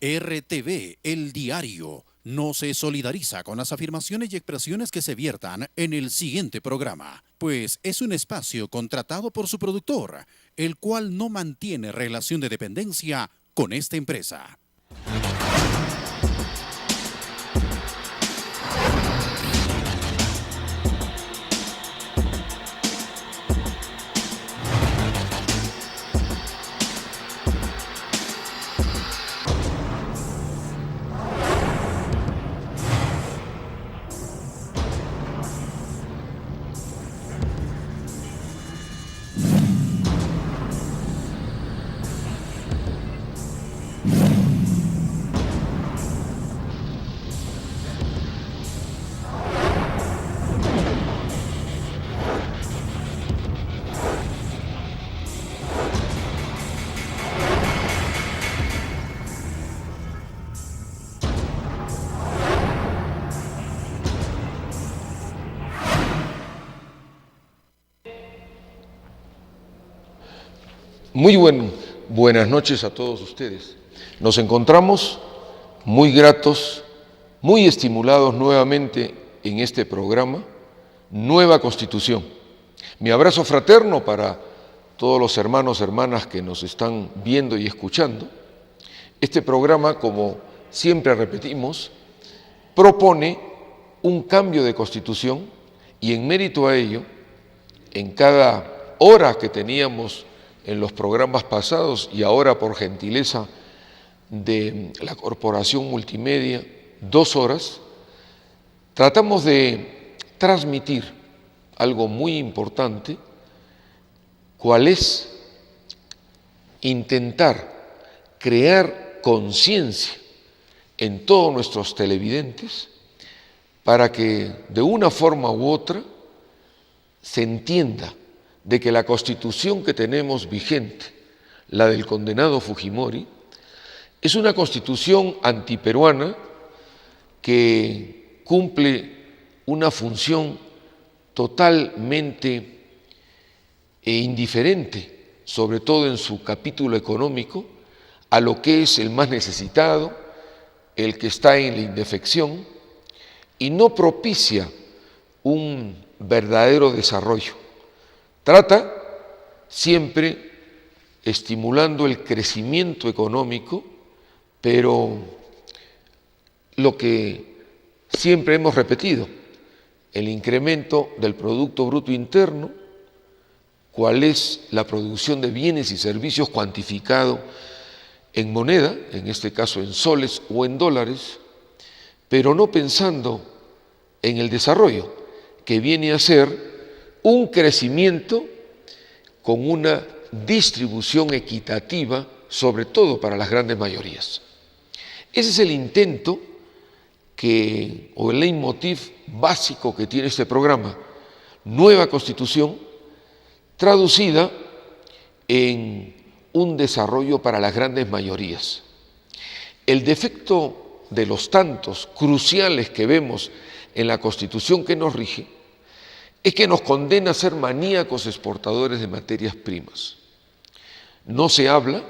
RTV, El Diario, no se solidariza con las afirmaciones y expresiones que se viertan en el siguiente programa, pues es un espacio contratado por su productor, el cual no mantiene relación de dependencia con esta empresa. Muy buenas noches a todos ustedes. Nos encontramos muy gratos, muy estimulados nuevamente en este programa, Nueva Constitución. Mi abrazo fraterno para todos los hermanos, hermanas que nos están viendo y escuchando. Este programa, como siempre repetimos, propone un cambio de Constitución y en mérito a ello, en cada hora que teníamos en los programas pasados y ahora por gentileza de la Corporación Multimedia, 2 horas, tratamos de transmitir algo muy importante, cuál es intentar crear conciencia en todos nuestros televidentes para que de una forma u otra se entienda de que la Constitución que tenemos vigente, la del condenado Fujimori, es una Constitución antiperuana que cumple una función totalmente indiferente, sobre todo en su capítulo económico, a lo que es el más necesitado, el que está en la indefección, y no propicia un verdadero desarrollo. Trata siempre estimulando el crecimiento económico, pero lo que siempre hemos repetido, el incremento del Producto Bruto Interno, cuál es la producción de bienes y servicios cuantificado en moneda, en este caso en soles o en dólares, pero no pensando en el desarrollo, que viene a ser un crecimiento con una distribución equitativa, sobre todo para las grandes mayorías. Ese es el intento o el leitmotiv básico que tiene este programa, Nueva Constitución, traducida en un desarrollo para las grandes mayorías. El defecto de los tantos cruciales que vemos en la Constitución que nos rige es que nos condena a ser maníacos exportadores de materias primas. No se habla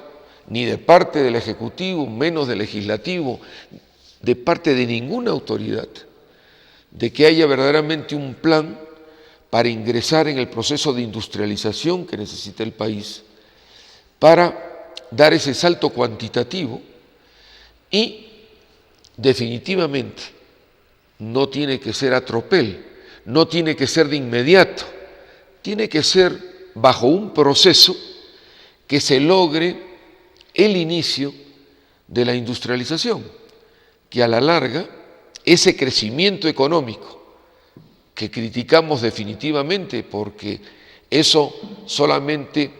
ni de parte del Ejecutivo, menos del Legislativo, de parte de ninguna autoridad, de que haya verdaderamente un plan para ingresar en el proceso de industrialización que necesita el país, para dar ese salto cuantitativo y definitivamente no tiene que ser a tropel, no tiene que ser de inmediato, tiene que ser bajo un proceso que se logre el inicio de la industrialización, que a la larga ese crecimiento económico que criticamos definitivamente porque eso solamente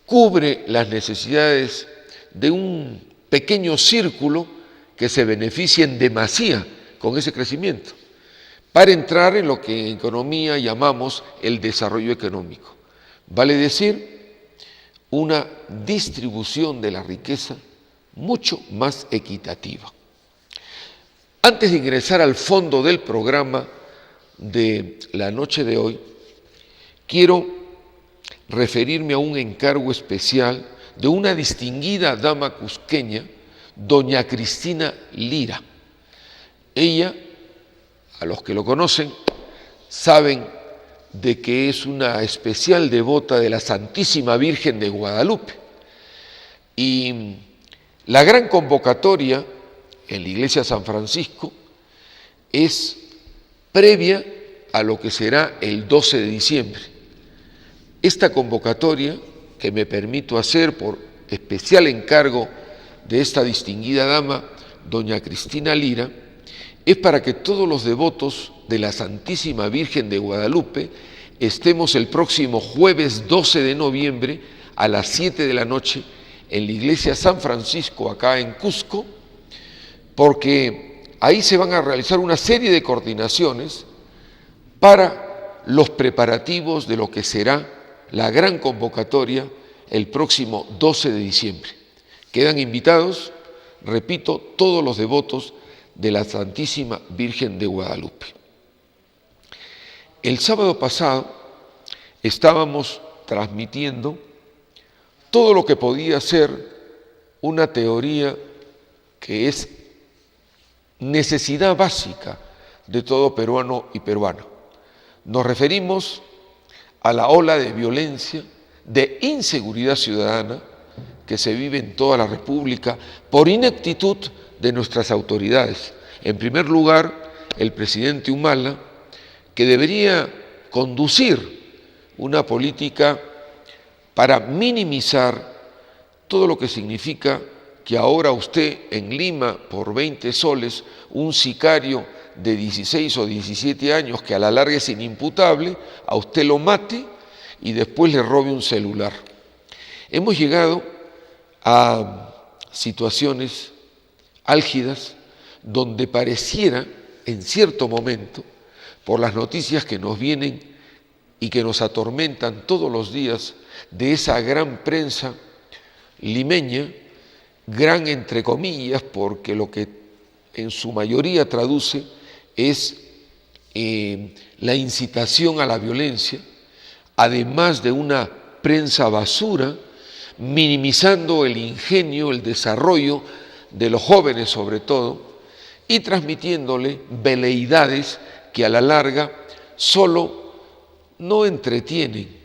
cubre las necesidades de un pequeño círculo que se beneficia en demasía con ese crecimiento, para entrar en lo que en economía llamamos el desarrollo económico. Vale decir, una distribución de la riqueza mucho más equitativa. Antes de ingresar al fondo del programa de la noche de hoy, quiero referirme a un encargo especial de una distinguida dama cusqueña, doña Cristina Lira. Ella, a los que lo conocen, saben de que es una especial devota de la Santísima Virgen de Guadalupe. Y la gran convocatoria en la iglesia San Francisco es previa a lo que será el 12 de diciembre. Esta convocatoria, que me permito hacer por especial encargo de esta distinguida dama, doña Cristina Lira, es para que todos los devotos de la Santísima Virgen de Guadalupe estemos el próximo jueves 12 de noviembre a las 7 de la noche en la iglesia San Francisco, acá en Cusco, porque ahí se van a realizar una serie de coordinaciones para los preparativos de lo que será la gran convocatoria el próximo 12 de diciembre. Quedan invitados, repito, todos los devotos de la Santísima Virgen de Guadalupe. El sábado pasado estábamos transmitiendo todo lo que podía ser una teoría que es necesidad básica de todo peruano y peruana. Nos referimos a la ola de violencia, de inseguridad ciudadana que se vive en toda la República por ineptitud de nuestras autoridades. En primer lugar, el presidente Humala, que debería conducir una política para minimizar todo lo que significa que ahora usted en Lima, por 20 soles, un sicario de 16 o 17 años que a la larga es inimputable, a usted lo mate y después le robe un celular. Hemos llegado a situaciones álgidas donde pareciera, en cierto momento, por las noticias que nos vienen y que nos atormentan todos los días de esa gran prensa limeña, gran entre comillas, porque lo que en su mayoría traduce es la incitación a la violencia, además de una prensa basura, minimizando el ingenio, el desarrollo de los jóvenes sobre todo, y transmitiéndole veleidades que a la larga solo no entretienen,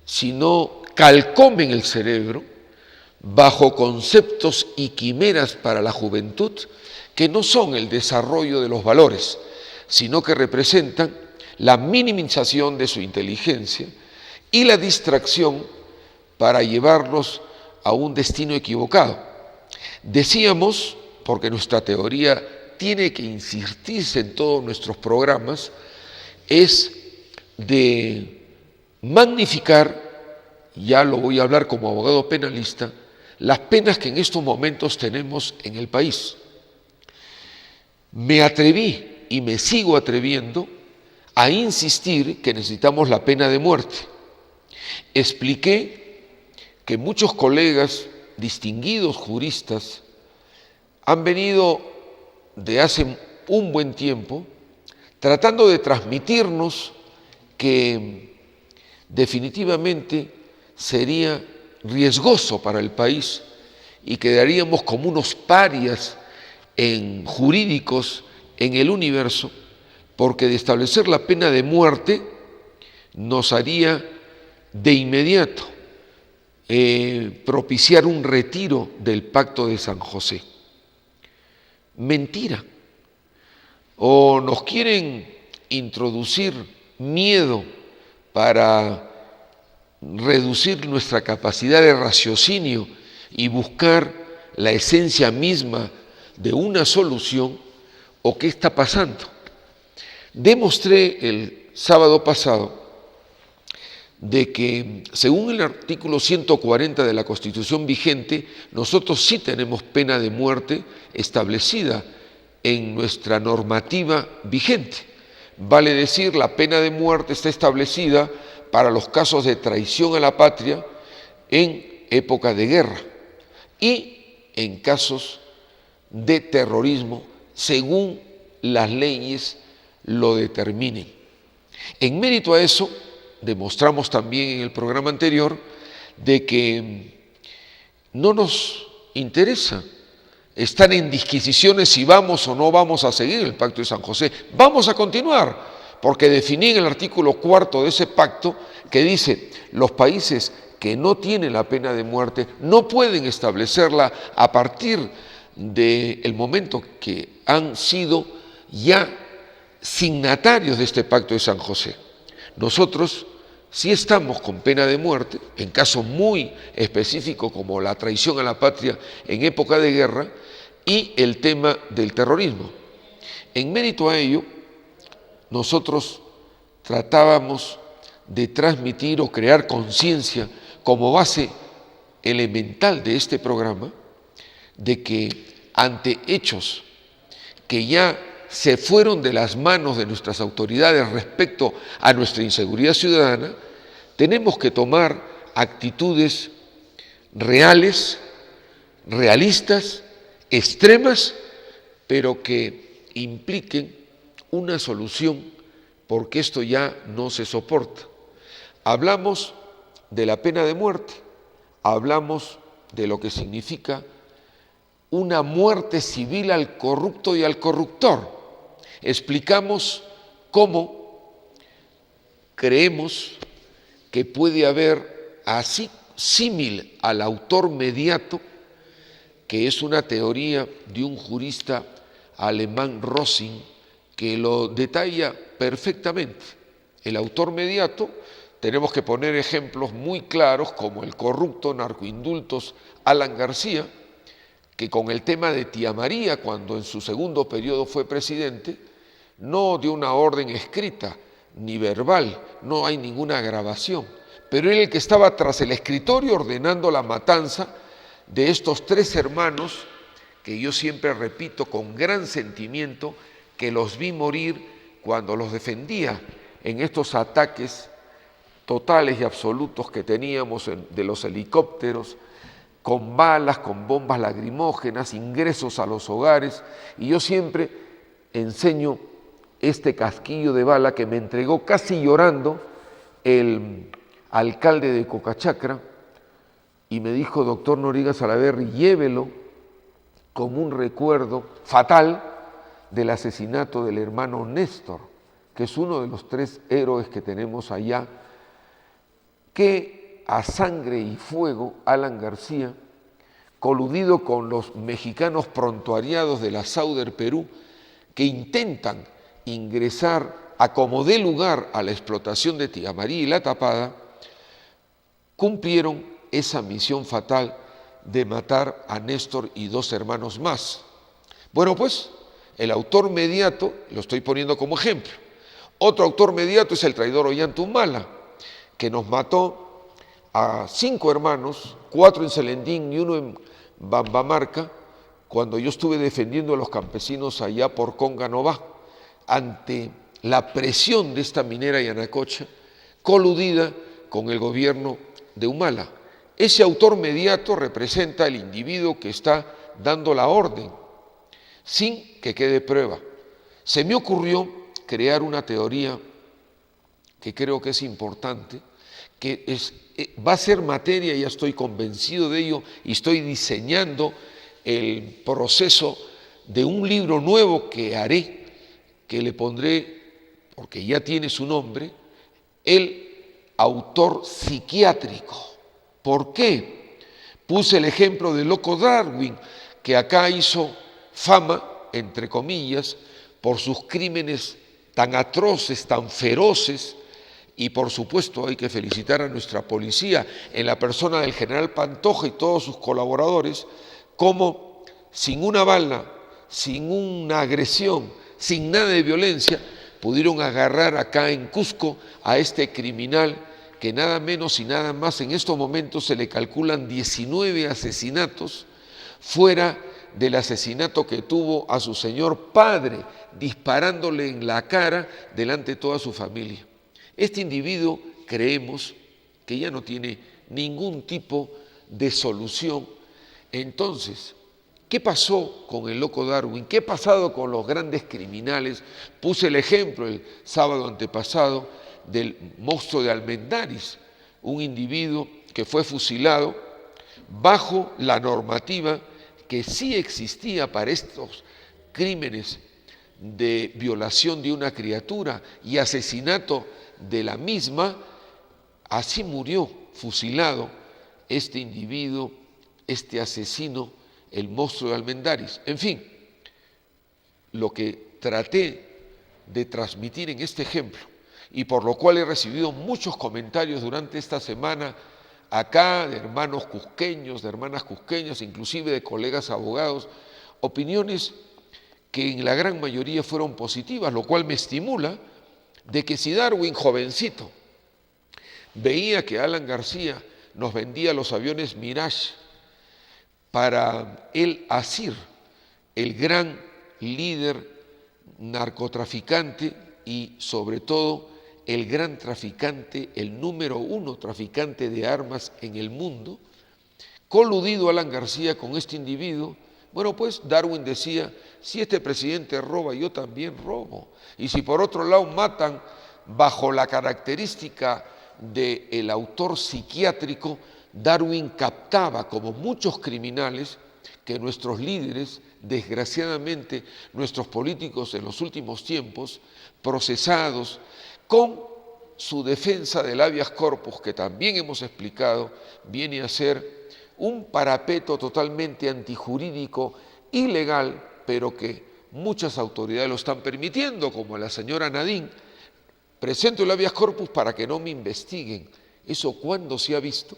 sino calcomen el cerebro bajo conceptos y quimeras para la juventud que no son el desarrollo de los valores, sino que representan la minimización de su inteligencia y la distracción para llevarlos a un destino equivocado. Decíamos, porque nuestra teoría tiene que insistirse en todos nuestros programas, es de magnificar, ya lo voy a hablar como abogado penalista, las penas que en estos momentos tenemos en el país. Me atreví y me sigo atreviendo a insistir que necesitamos la pena de muerte. Expliqué que muchos colegas distinguidos juristas han venido de hace un buen tiempo tratando de transmitirnos que definitivamente sería riesgoso para el país y quedaríamos como unos parias jurídicos en el universo, porque de establecer la pena de muerte nos haría de inmediato propiciar un retiro del Pacto de San José. Mentira. O nos quieren introducir miedo para reducir nuestra capacidad de raciocinio y buscar la esencia misma de una solución, o qué está pasando. Demostré el sábado pasado de que, según el artículo 140 de la Constitución vigente, nosotros sí tenemos pena de muerte establecida en nuestra normativa vigente. Vale decir, la pena de muerte está establecida para los casos de traición a la patria en época de guerra y en casos de terrorismo, según las leyes lo determinen. En mérito a eso, demostramos también en el programa anterior de que no nos interesa están en disquisiciones si vamos o no vamos a seguir el pacto de San José. Vamos a continuar, porque definí en el artículo 4 de ese pacto que dice: los países que no tienen la pena de muerte no pueden establecerla a partir del momento que han sido ya signatarios de este pacto de San José. Nosotros sí estamos con pena de muerte, en casos muy específicos como la traición a la patria en época de guerra y el tema del terrorismo. En mérito a ello, nosotros tratábamos de transmitir o crear conciencia como base elemental de este programa, de que ante hechos que ya se fueron de las manos de nuestras autoridades respecto a nuestra inseguridad ciudadana, tenemos que tomar actitudes reales, realistas, extremas, pero que impliquen una solución, porque esto ya no se soporta. Hablamos de la pena de muerte, hablamos de lo que significa una muerte civil al corrupto y al corruptor. Explicamos cómo creemos que puede haber, así símil al autor mediato, que es una teoría de un jurista alemán, Rossing, que lo detalla perfectamente. El autor mediato, tenemos que poner ejemplos muy claros como el corrupto narcoindultos Alan García, que con el tema de Tía María, cuando en su segundo periodo fue presidente, no dio una orden escrita ni verbal, no hay ninguna grabación, pero era el que estaba tras el escritorio ordenando la matanza de estos 3 hermanos, que yo siempre repito con gran sentimiento, que los vi morir cuando los defendía en estos ataques totales y absolutos que teníamos de los helicópteros, con balas, con bombas lacrimógenas, ingresos a los hogares, y yo siempre enseño este casquillo de bala que me entregó casi llorando el alcalde de Cocachacra, y me dijo: doctor Noriega Salaverry, llévelo como un recuerdo fatal del asesinato del hermano Néstor, que es uno de los 3 héroes que tenemos allá, que a sangre y fuego Alan García, coludido con los mexicanos prontuariados de la Sauder Perú, que intentan ingresar a como dé lugar a la explotación de Tía María y La Tapada, cumplieron esa misión fatal de matar a Néstor y 2 hermanos más. Bueno, pues el autor mediato, lo estoy poniendo como ejemplo. Otro autor mediato es el traidor Ollantaytamala, que nos mató a 5 hermanos, 4 en Selendín y 1 en Bambamarca, cuando yo estuve defendiendo a los campesinos allá por Conga-Nová, ante la presión de esta minera Yanacocha, coludida con el gobierno de Humala. Ese autor mediato representa el individuo que está dando la orden, sin que quede prueba. Se me ocurrió crear una teoría que creo que es importante, que va a ser materia, ya estoy convencido de ello, y estoy diseñando el proceso de un libro nuevo que haré, que le pondré, porque ya tiene su nombre, el autor psiquiátrico. ¿Por qué? Puse el ejemplo de Loco Darwin, que acá hizo fama, entre comillas, por sus crímenes tan atroces, tan feroces, y por supuesto hay que felicitar a nuestra policía en la persona del general Pantoja y todos sus colaboradores, como sin una bala, sin una agresión, sin nada de violencia, pudieron agarrar acá en Cusco a este criminal que nada menos y nada más en estos momentos se le calculan 19 asesinatos, fuera del asesinato que tuvo a su señor padre, disparándole en la cara delante de toda su familia. Este individuo creemos que ya no tiene ningún tipo de solución. Entonces, ¿qué pasó con el Loco Darwin? ¿Qué ha pasado con los grandes criminales? Puse el ejemplo el sábado antepasado del monstruo de Almendaris, un individuo que fue fusilado bajo la normativa que sí existía para estos crímenes de violación de una criatura y asesinato de la misma, así murió fusilado este individuo, este asesino, el monstruo de Almendaris. En fin, lo que traté de transmitir en este ejemplo, y por lo cual he recibido muchos comentarios durante esta semana acá de hermanos cusqueños, de hermanas cusqueñas, inclusive de colegas abogados, opiniones que en la gran mayoría fueron positivas, lo cual me estimula de que si Darwin, jovencito, veía que Alan García nos vendía los aviones Mirage para el Asir, el gran líder narcotraficante y sobre todo el gran traficante, el número 1 traficante de armas en el mundo, coludido Alan García con este individuo. Bueno, pues Darwin decía, si este presidente roba, yo también robo. Y si por otro lado matan bajo la característica del autor psiquiátrico, Darwin captaba, como muchos criminales, que nuestros líderes, desgraciadamente nuestros políticos en los últimos tiempos, procesados con su defensa del habeas corpus, que también hemos explicado, viene a ser un parapeto totalmente antijurídico, ilegal, pero que muchas autoridades lo están permitiendo, como la señora Nadine. Presento el habeas corpus para que no me investiguen. ¿Eso cuándo se ha visto?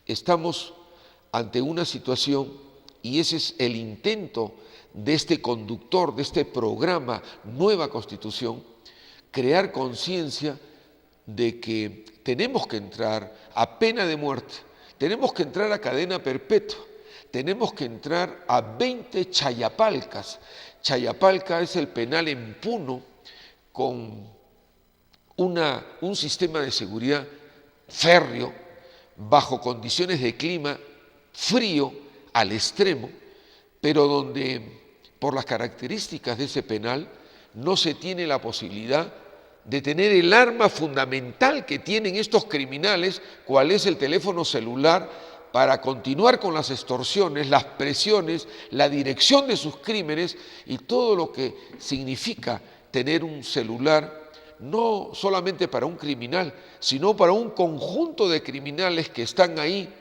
Estamos ante una situación, y ese es el intento de este conductor, de este programa Nueva Constitución, crear conciencia de que tenemos que entrar a pena de muerte, tenemos que entrar a cadena perpetua, tenemos que entrar a 20 chayapalcas. Chayapalca es el penal en Puno con un sistema de seguridad férreo, bajo condiciones de clima frío al extremo, pero donde por las características de ese penal no se tiene la posibilidad de tener el arma fundamental que tienen estos criminales, cuál es el teléfono celular, para continuar con las extorsiones, las presiones, la dirección de sus crímenes y todo lo que significa tener un celular, no solamente para un criminal, sino para un conjunto de criminales que están ahí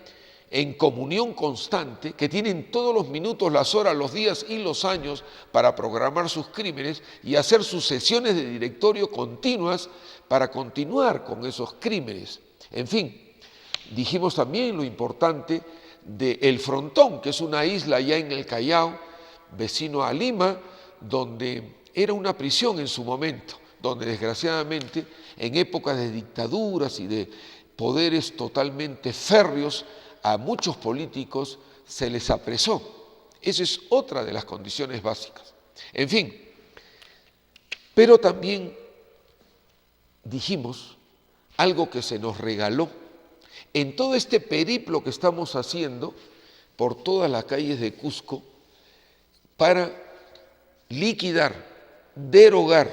en comunión constante, que tienen todos los minutos, las horas, los días y los años para programar sus crímenes y hacer sus sesiones de directorio continuas para continuar con esos crímenes. En fin, dijimos también lo importante de El Frontón, que es una isla allá en el Callao, vecino a Lima, donde era una prisión en su momento, donde desgraciadamente en épocas de dictaduras y de poderes totalmente férreos a muchos políticos se les apresó. Esa es otra de las condiciones básicas. En fin, pero también dijimos algo que se nos regaló en todo este periplo que estamos haciendo por todas las calles de Cusco para liquidar, derogar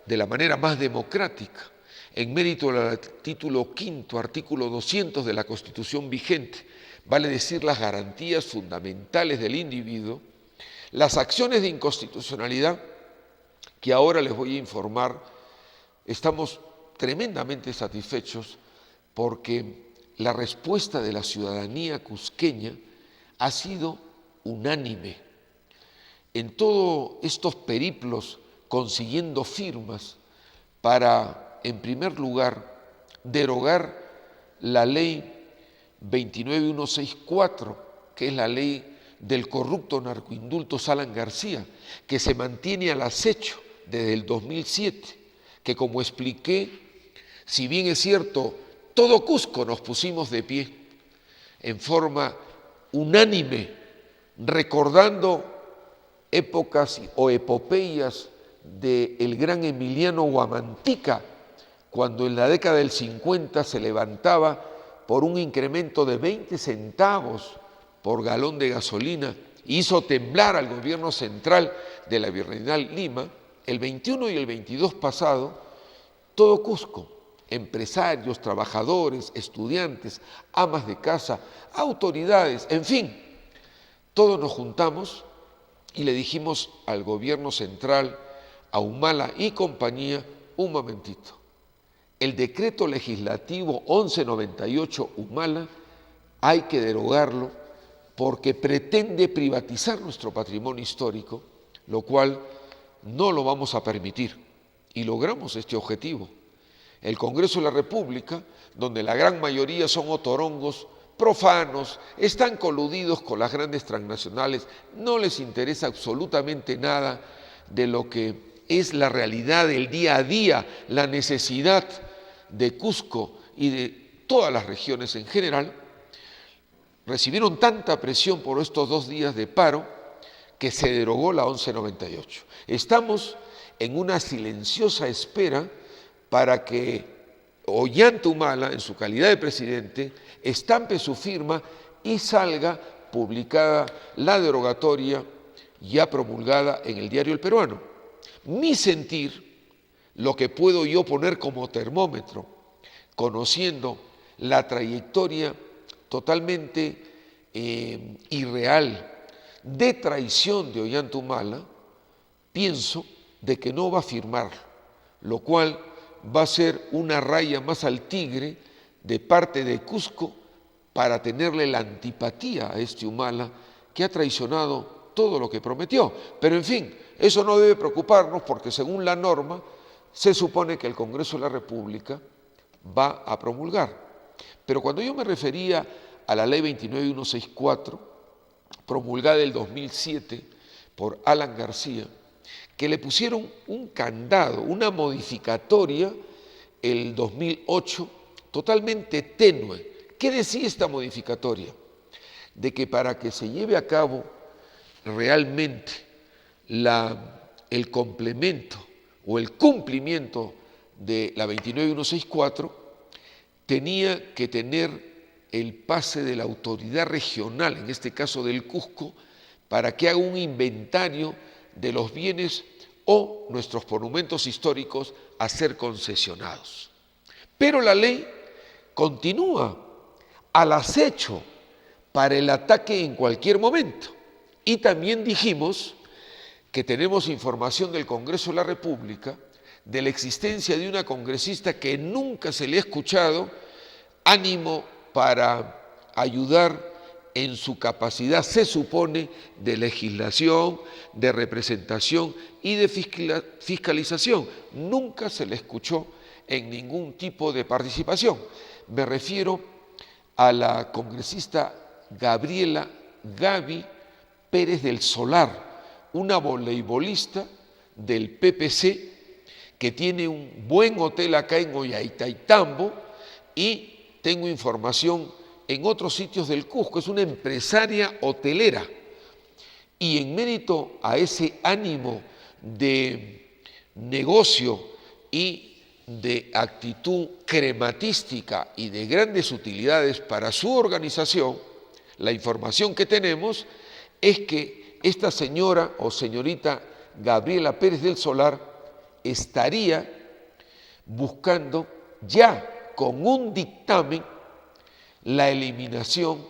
de la manera más democrática, en mérito del título quinto, artículo 200 de la Constitución vigente, vale decir las garantías fundamentales del individuo, las acciones de inconstitucionalidad que ahora les voy a informar, estamos tremendamente satisfechos porque la respuesta de la ciudadanía cusqueña ha sido unánime. En todos estos periplos consiguiendo firmas para, en primer lugar, derogar la ley 29164, que es la ley del corrupto narcoindulto Alan García, que se mantiene al acecho desde el 2007, que como expliqué, si bien es cierto, todo Cusco nos pusimos de pie en forma unánime, recordando épocas o epopeyas del gran Emiliano Huamantica, cuando en la década del 50 se levantaba por un incremento de 20 centavos por galón de gasolina, hizo temblar al gobierno central de la Virreinal Lima. El 21 y el 22 pasado, todo Cusco, empresarios, trabajadores, estudiantes, amas de casa, autoridades, en fin, todos nos juntamos y le dijimos al gobierno central, a Humala y compañía, un momentito, el decreto legislativo 1198 Humala hay que derogarlo porque pretende privatizar nuestro patrimonio histórico, lo cual no lo vamos a permitir. Y logramos este objetivo. El Congreso de la República, donde la gran mayoría son otorongos profanos, están coludidos con las grandes transnacionales, no les interesa absolutamente nada de lo que es la realidad del día a día, la necesidad de Cusco y de todas las regiones en general, recibieron tanta presión por estos 2 días de paro que se derogó la 1198. Estamos en una silenciosa espera para que Ollanta Humala, en su calidad de presidente, estampe su firma y salga publicada la derogatoria ya promulgada en el Diario El Peruano. Mi sentir, lo que puedo yo poner como termómetro, conociendo la trayectoria totalmente irreal de traición de Ollanta Humala, pienso de que no va a firmar, lo cual va a ser una raya más al tigre de parte de Cusco para tenerle la antipatía a este Humala que ha traicionado todo lo que prometió. Pero en fin, eso no debe preocuparnos porque según la norma se supone que el Congreso de la República va a promulgar. Pero cuando yo me refería a la ley 29164, promulgada en el 2007 por Alan García, que le pusieron un candado, una modificatoria el 2008, totalmente tenue. ¿Qué decía esta modificatoria? De que para que se lleve a cabo realmente el complemento o el cumplimiento de la 29164, tenía que tener el pase de la autoridad regional, en este caso del Cusco, para que haga un inventario de los bienes o nuestros monumentos históricos a ser concesionados. Pero la ley continúa al acecho para el ataque en cualquier momento. Y también dijimos que tenemos información del Congreso de la República de la existencia de una congresista que nunca se le ha escuchado ánimo para ayudar en su capacidad, se supone, de legislación, de representación y de fiscalización. Nunca se le escuchó en ningún tipo de participación. Me refiero a la congresista Gabriela Gaby Pérez del Solar, una voleibolista del PPC que tiene un buen hotel acá en Ollantaytambo y tengo información en otros sitios del Cusco. Es una empresaria hotelera y en mérito a ese ánimo de negocio y de actitud crematística y de grandes utilidades para su organización, la información que tenemos es que esta señora o señorita Gabriela Pérez del Solar estaría buscando ya con un dictamen la eliminación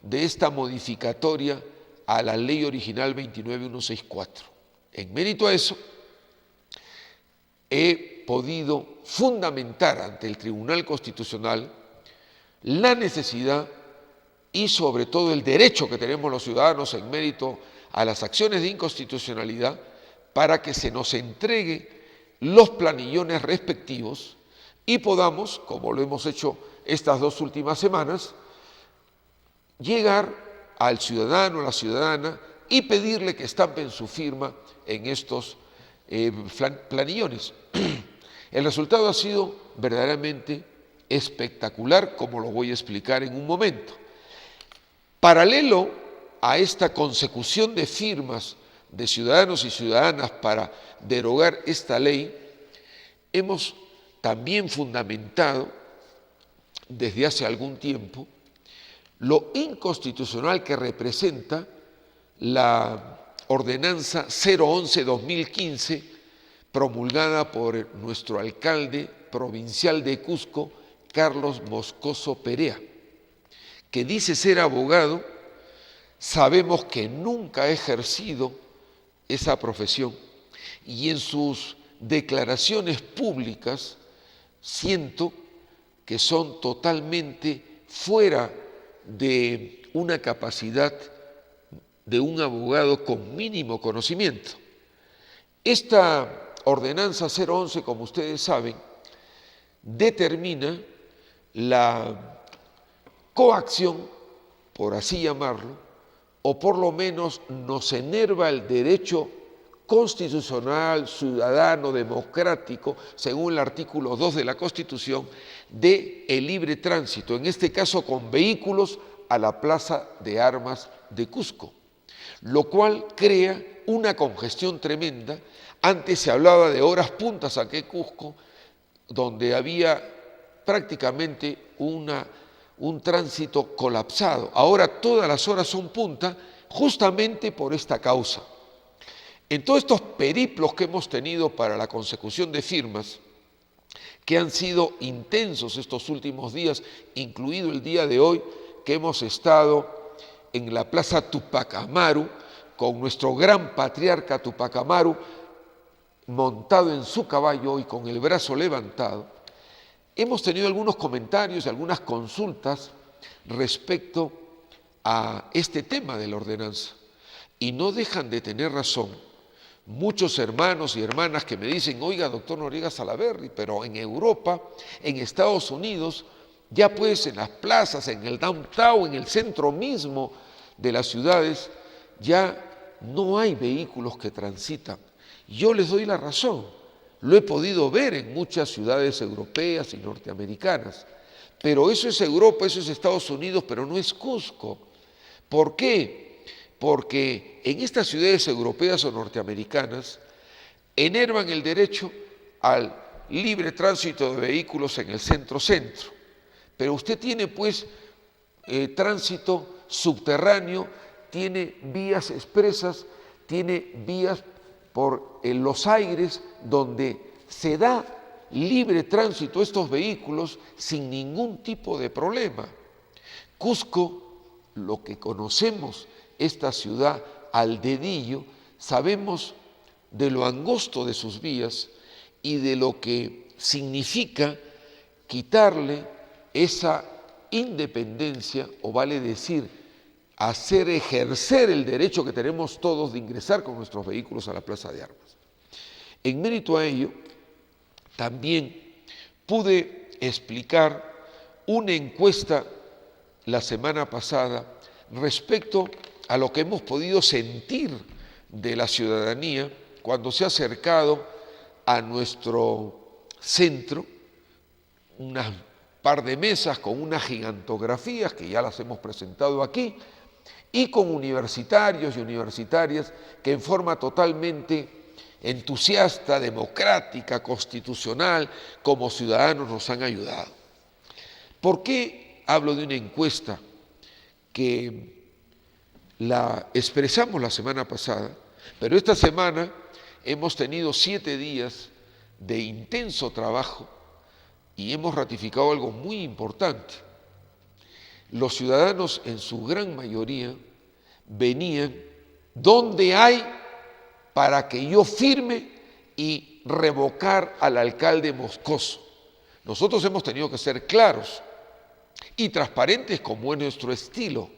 de esta modificatoria a la ley original 29164. En mérito a eso, he podido fundamentar ante el Tribunal Constitucional la necesidad y sobre todo el derecho que tenemos los ciudadanos en mérito a las acciones de inconstitucionalidad para que se nos entregue los planillones respectivos y podamos, como lo hemos hecho estas 2 últimas semanas, llegar al ciudadano, a la ciudadana y pedirle que estampen su firma en estos planillones. El resultado ha sido verdaderamente espectacular, como lo voy a explicar en un momento. Paralelo a esta consecución de firmas de ciudadanos y ciudadanas para derogar esta ley, hemos también fundamentado desde hace algún tiempo lo inconstitucional que representa la ordenanza 011-2015 promulgada por nuestro alcalde provincial de Cusco, Carlos Moscoso Perea, que dice ser abogado sabemos que nunca ha ejercido esa profesión y en sus declaraciones públicas siento que son totalmente fuera de una capacidad de un abogado con mínimo conocimiento. Esta ordenanza 011, como ustedes saben, determina la coacción, por así llamarlo, o por lo menos nos enerva el derecho constitucional, ciudadano, democrático, según el artículo 2 de la Constitución, de el libre tránsito, en este caso con vehículos a la Plaza de Armas de Cusco, lo cual crea una congestión tremenda. Antes se hablaba de horas puntas aquí en Cusco, donde había prácticamente un tránsito colapsado. Ahora todas las horas son punta justamente por esta causa. En todos estos periplos que hemos tenido para la consecución de firmas, que han sido intensos estos últimos días, incluido el día de hoy, que hemos estado en la Plaza Tupac Amaru, con nuestro gran patriarca Tupac Amaru, montado en su caballo y con el brazo levantado, hemos tenido algunos comentarios, algunas consultas respecto a este tema de la ordenanza, y no dejan de tener razón muchos hermanos y hermanas que me dicen: oiga, doctor Noriega Salaverry, pero en Europa, en Estados Unidos, ya pues en las plazas, en el downtown, en el centro mismo de las ciudades, ya no hay vehículos que transitan. Yo les doy la razón, lo he podido ver en muchas ciudades europeas y norteamericanas, pero eso es Europa, eso es Estados Unidos, pero no es Cusco. ¿Por qué? Porque en estas ciudades europeas o norteamericanas enervan el derecho al libre tránsito de vehículos en el centro-centro, pero usted tiene pues tránsito subterráneo, tiene vías expresas, tiene vías por los aires donde se da libre tránsito a estos vehículos sin ningún tipo de problema. Cusco, lo que conocemos, esta ciudad al dedillo, sabemos de lo angosto de sus vías y de lo que significa quitarle esa independencia, o vale decir, hacer ejercer el derecho que tenemos todos de ingresar con nuestros vehículos a la Plaza de Armas. En mérito a ello, también pude explicar una encuesta la semana pasada respecto a lo que hemos podido sentir de la ciudadanía cuando se ha acercado a nuestro centro, unas par de mesas con unas gigantografías que ya las hemos presentado aquí, y con universitarios y universitarias que en forma totalmente entusiasta, democrática, constitucional, como ciudadanos nos han ayudado. ¿Por qué hablo de una encuesta que la expresamos la semana pasada, pero esta semana hemos tenido 7 días de intenso trabajo y hemos ratificado algo muy importante? Los ciudadanos en su gran mayoría venían: ¿dónde hay para que yo firme y revocar al alcalde Moscoso? Nosotros hemos tenido que ser claros y transparentes como es nuestro estilo.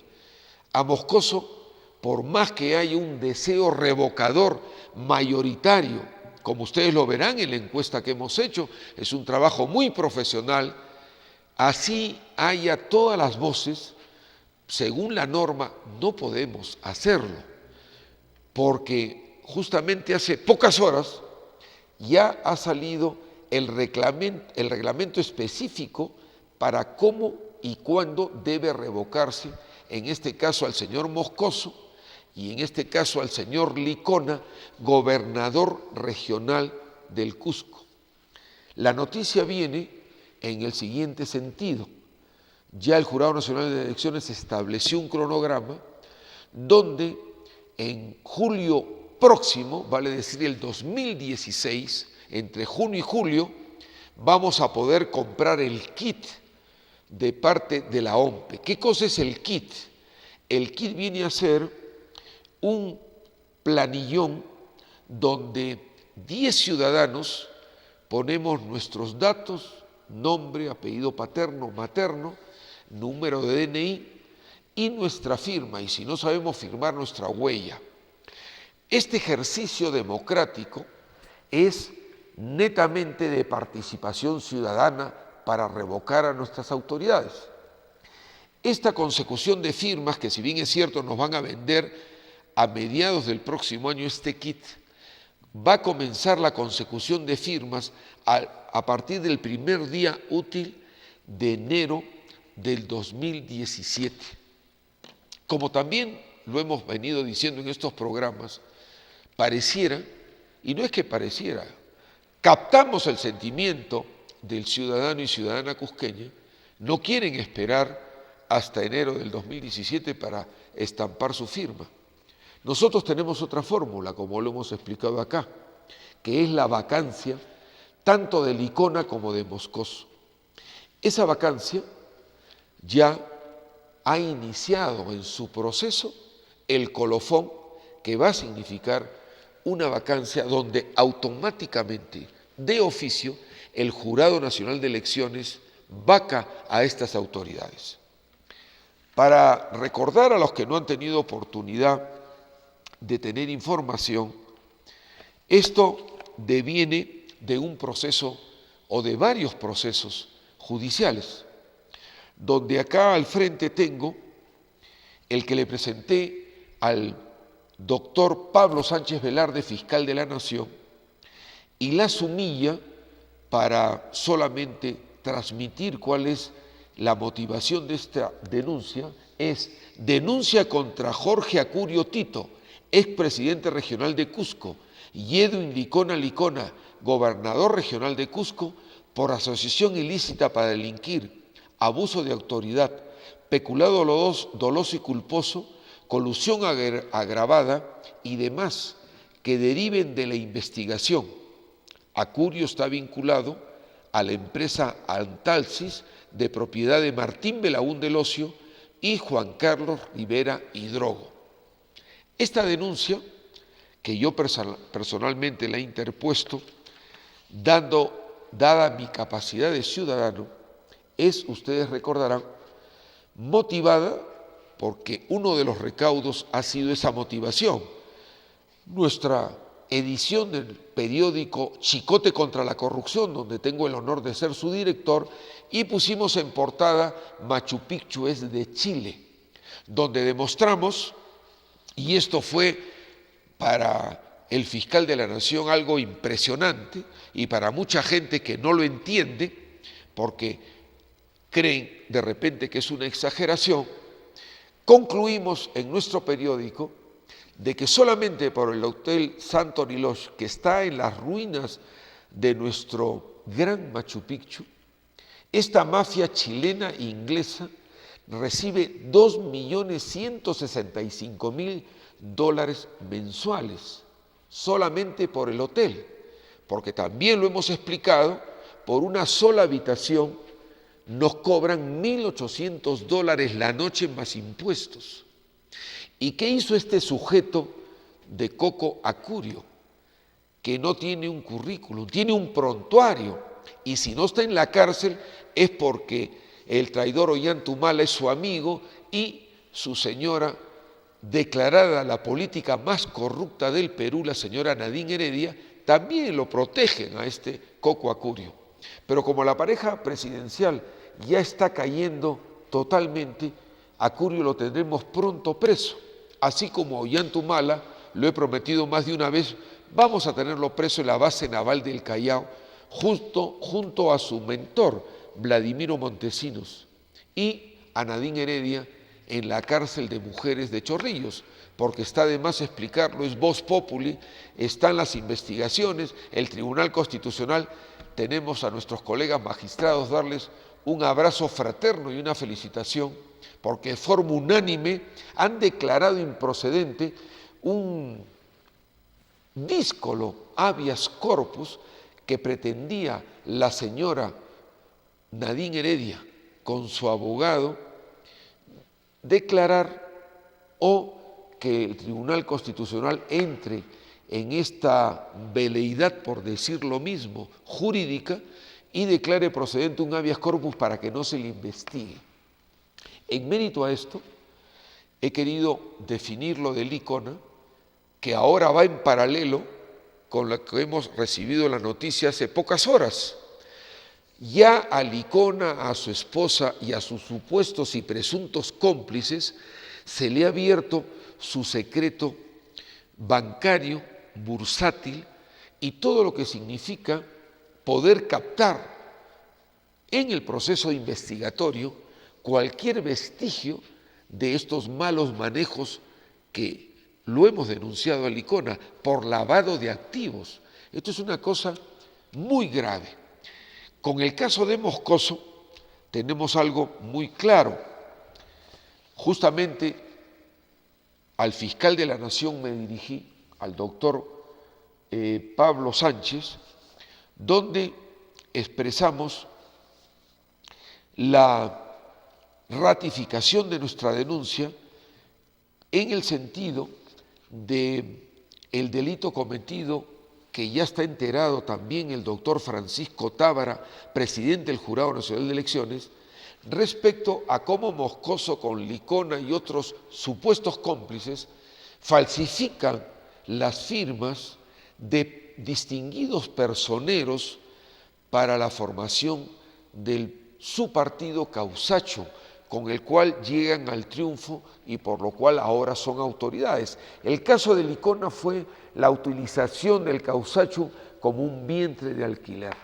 A Moscoso, por más que haya un deseo revocador mayoritario, como ustedes lo verán en la encuesta que hemos hecho, es un trabajo muy profesional, así haya todas las voces, según la norma no podemos hacerlo, porque justamente hace pocas horas ya ha salido el reglamento específico para cómo y cuándo debe revocarse, en este caso al señor Moscoso y en este caso al señor Licona, gobernador regional del Cusco. La noticia viene en el siguiente sentido: ya el Jurado Nacional de Elecciones estableció un cronograma donde en julio próximo, vale decir el 2016, entre junio y julio, vamos a poder comprar el kit de parte de la OMPE. ¿Qué cosa es el kit? el kit viene a ser un planillón donde 10 ciudadanos ponemos nuestros datos, nombre, apellido paterno, materno, número de DNI y nuestra firma, y si no sabemos firmar, nuestra huella. Este ejercicio democrático es netamente de participación ciudadana para revocar a nuestras autoridades. Esta consecución de firmas, que si bien es cierto nos van a vender a mediados del próximo año este kit, va a comenzar la consecución de firmas a partir del primer día útil de enero del 2017. Como también lo hemos venido diciendo en estos programas, pareciera, y no es que pareciera, captamos el sentimiento del ciudadano y ciudadana cusqueña, no quieren esperar hasta enero del 2017 para estampar su firma. Nosotros tenemos otra fórmula, como lo hemos explicado acá, que es la vacancia tanto de Licona como de Moscoso. Esa vacancia ya ha iniciado en su proceso el colofón que va a significar una vacancia donde automáticamente, de oficio, el Jurado Nacional de Elecciones vaca a estas autoridades. Para recordar a los que no han tenido oportunidad de tener información, esto deviene de un proceso o de varios procesos judiciales, donde acá al frente tengo el que le presenté al doctor Pablo Sánchez Velarde, fiscal de la Nación, y la sumilla para solamente transmitir cuál es la motivación de esta denuncia, es denuncia contra Jorge Acurio Tito, expresidente regional de Cusco, y Edwin Licona, gobernador regional de Cusco, por asociación ilícita para delinquir, abuso de autoridad, peculado doloso y culposo, colusión agravada y demás que deriven de la investigación. Acurio está vinculado a la empresa Antalsis, de propiedad de Martín Belaúnde Locio y Juan Carlos Rivera Hidrogo. Esta denuncia, que yo personalmente la he interpuesto, dada mi capacidad de ciudadano, es, ustedes recordarán, motivada porque uno de los recaudos ha sido esa motivación. Nuestra edición del periódico Chicote contra la Corrupción, donde tengo el honor de ser su director, y pusimos en portada Machu Picchu es de Chile, donde demostramos, y esto fue para el fiscal de la Nación algo impresionante, y para mucha gente que no lo entiende, porque creen de repente que es una exageración, concluimos en nuestro periódico de que solamente por el Hotel Santo Lodge, que está en las ruinas de nuestro gran Machu Picchu, esta mafia chilena e inglesa recibe $2.165.000 mensuales, solamente por el hotel, porque también lo hemos explicado, por una sola habitación nos cobran $1.800 la noche más impuestos. ¿Y qué hizo este sujeto de Coco Acurio? Que no tiene un currículum, tiene un prontuario, y si no está en la cárcel es porque el traidor Ollantumala es su amigo y su señora, declarada la política más corrupta del Perú, la señora Nadine Heredia, también lo protegen a este Coco Acurio. Pero como la pareja presidencial ya está cayendo totalmente, Acurio lo tendremos pronto preso. Así como Ollantumala, lo he prometido más de una vez, vamos a tenerlo preso en la base naval del Callao, junto a su mentor, Vladimiro Montesinos, y a Nadine Heredia en la cárcel de mujeres de Chorrillos, porque está de más explicarlo, es vox populi, están las investigaciones, el Tribunal Constitucional, tenemos a nuestros colegas magistrados darles un abrazo fraterno y una felicitación, porque de forma unánime han declarado improcedente un díscolo habeas corpus que pretendía la señora Nadine Heredia con su abogado declarar o que el Tribunal Constitucional entre en esta veleidad, por decir lo mismo, jurídica, y declare procedente un habeas corpus para que no se le investigue. En mérito a esto, he querido definir lo del ICONA, que ahora va en paralelo con lo que hemos recibido la noticia hace pocas horas. Ya al ICONA, a su esposa y a sus supuestos y presuntos cómplices se le ha abierto su secreto bancario, bursátil y todo lo que significa poder captar en el proceso investigatorio cualquier vestigio de estos malos manejos que lo hemos denunciado al ICONA por lavado de activos. Esto es una cosa muy grave. Con el caso de Moscoso tenemos algo muy claro. Justamente al fiscal de la Nación me dirigí, al doctor Pablo Sánchez, donde expresamos la ratificación de nuestra denuncia en el sentido de el delito cometido, que ya está enterado también el doctor Francisco Tábara, presidente del Jurado Nacional de Elecciones, respecto a cómo Moscoso con Licona y otros supuestos cómplices falsifican las firmas de distinguidos personeros para la formación de su partido Causacho, con el cual llegan al triunfo y por lo cual ahora son autoridades. El caso de Licona fue la utilización del Causacho como un vientre de alquiler.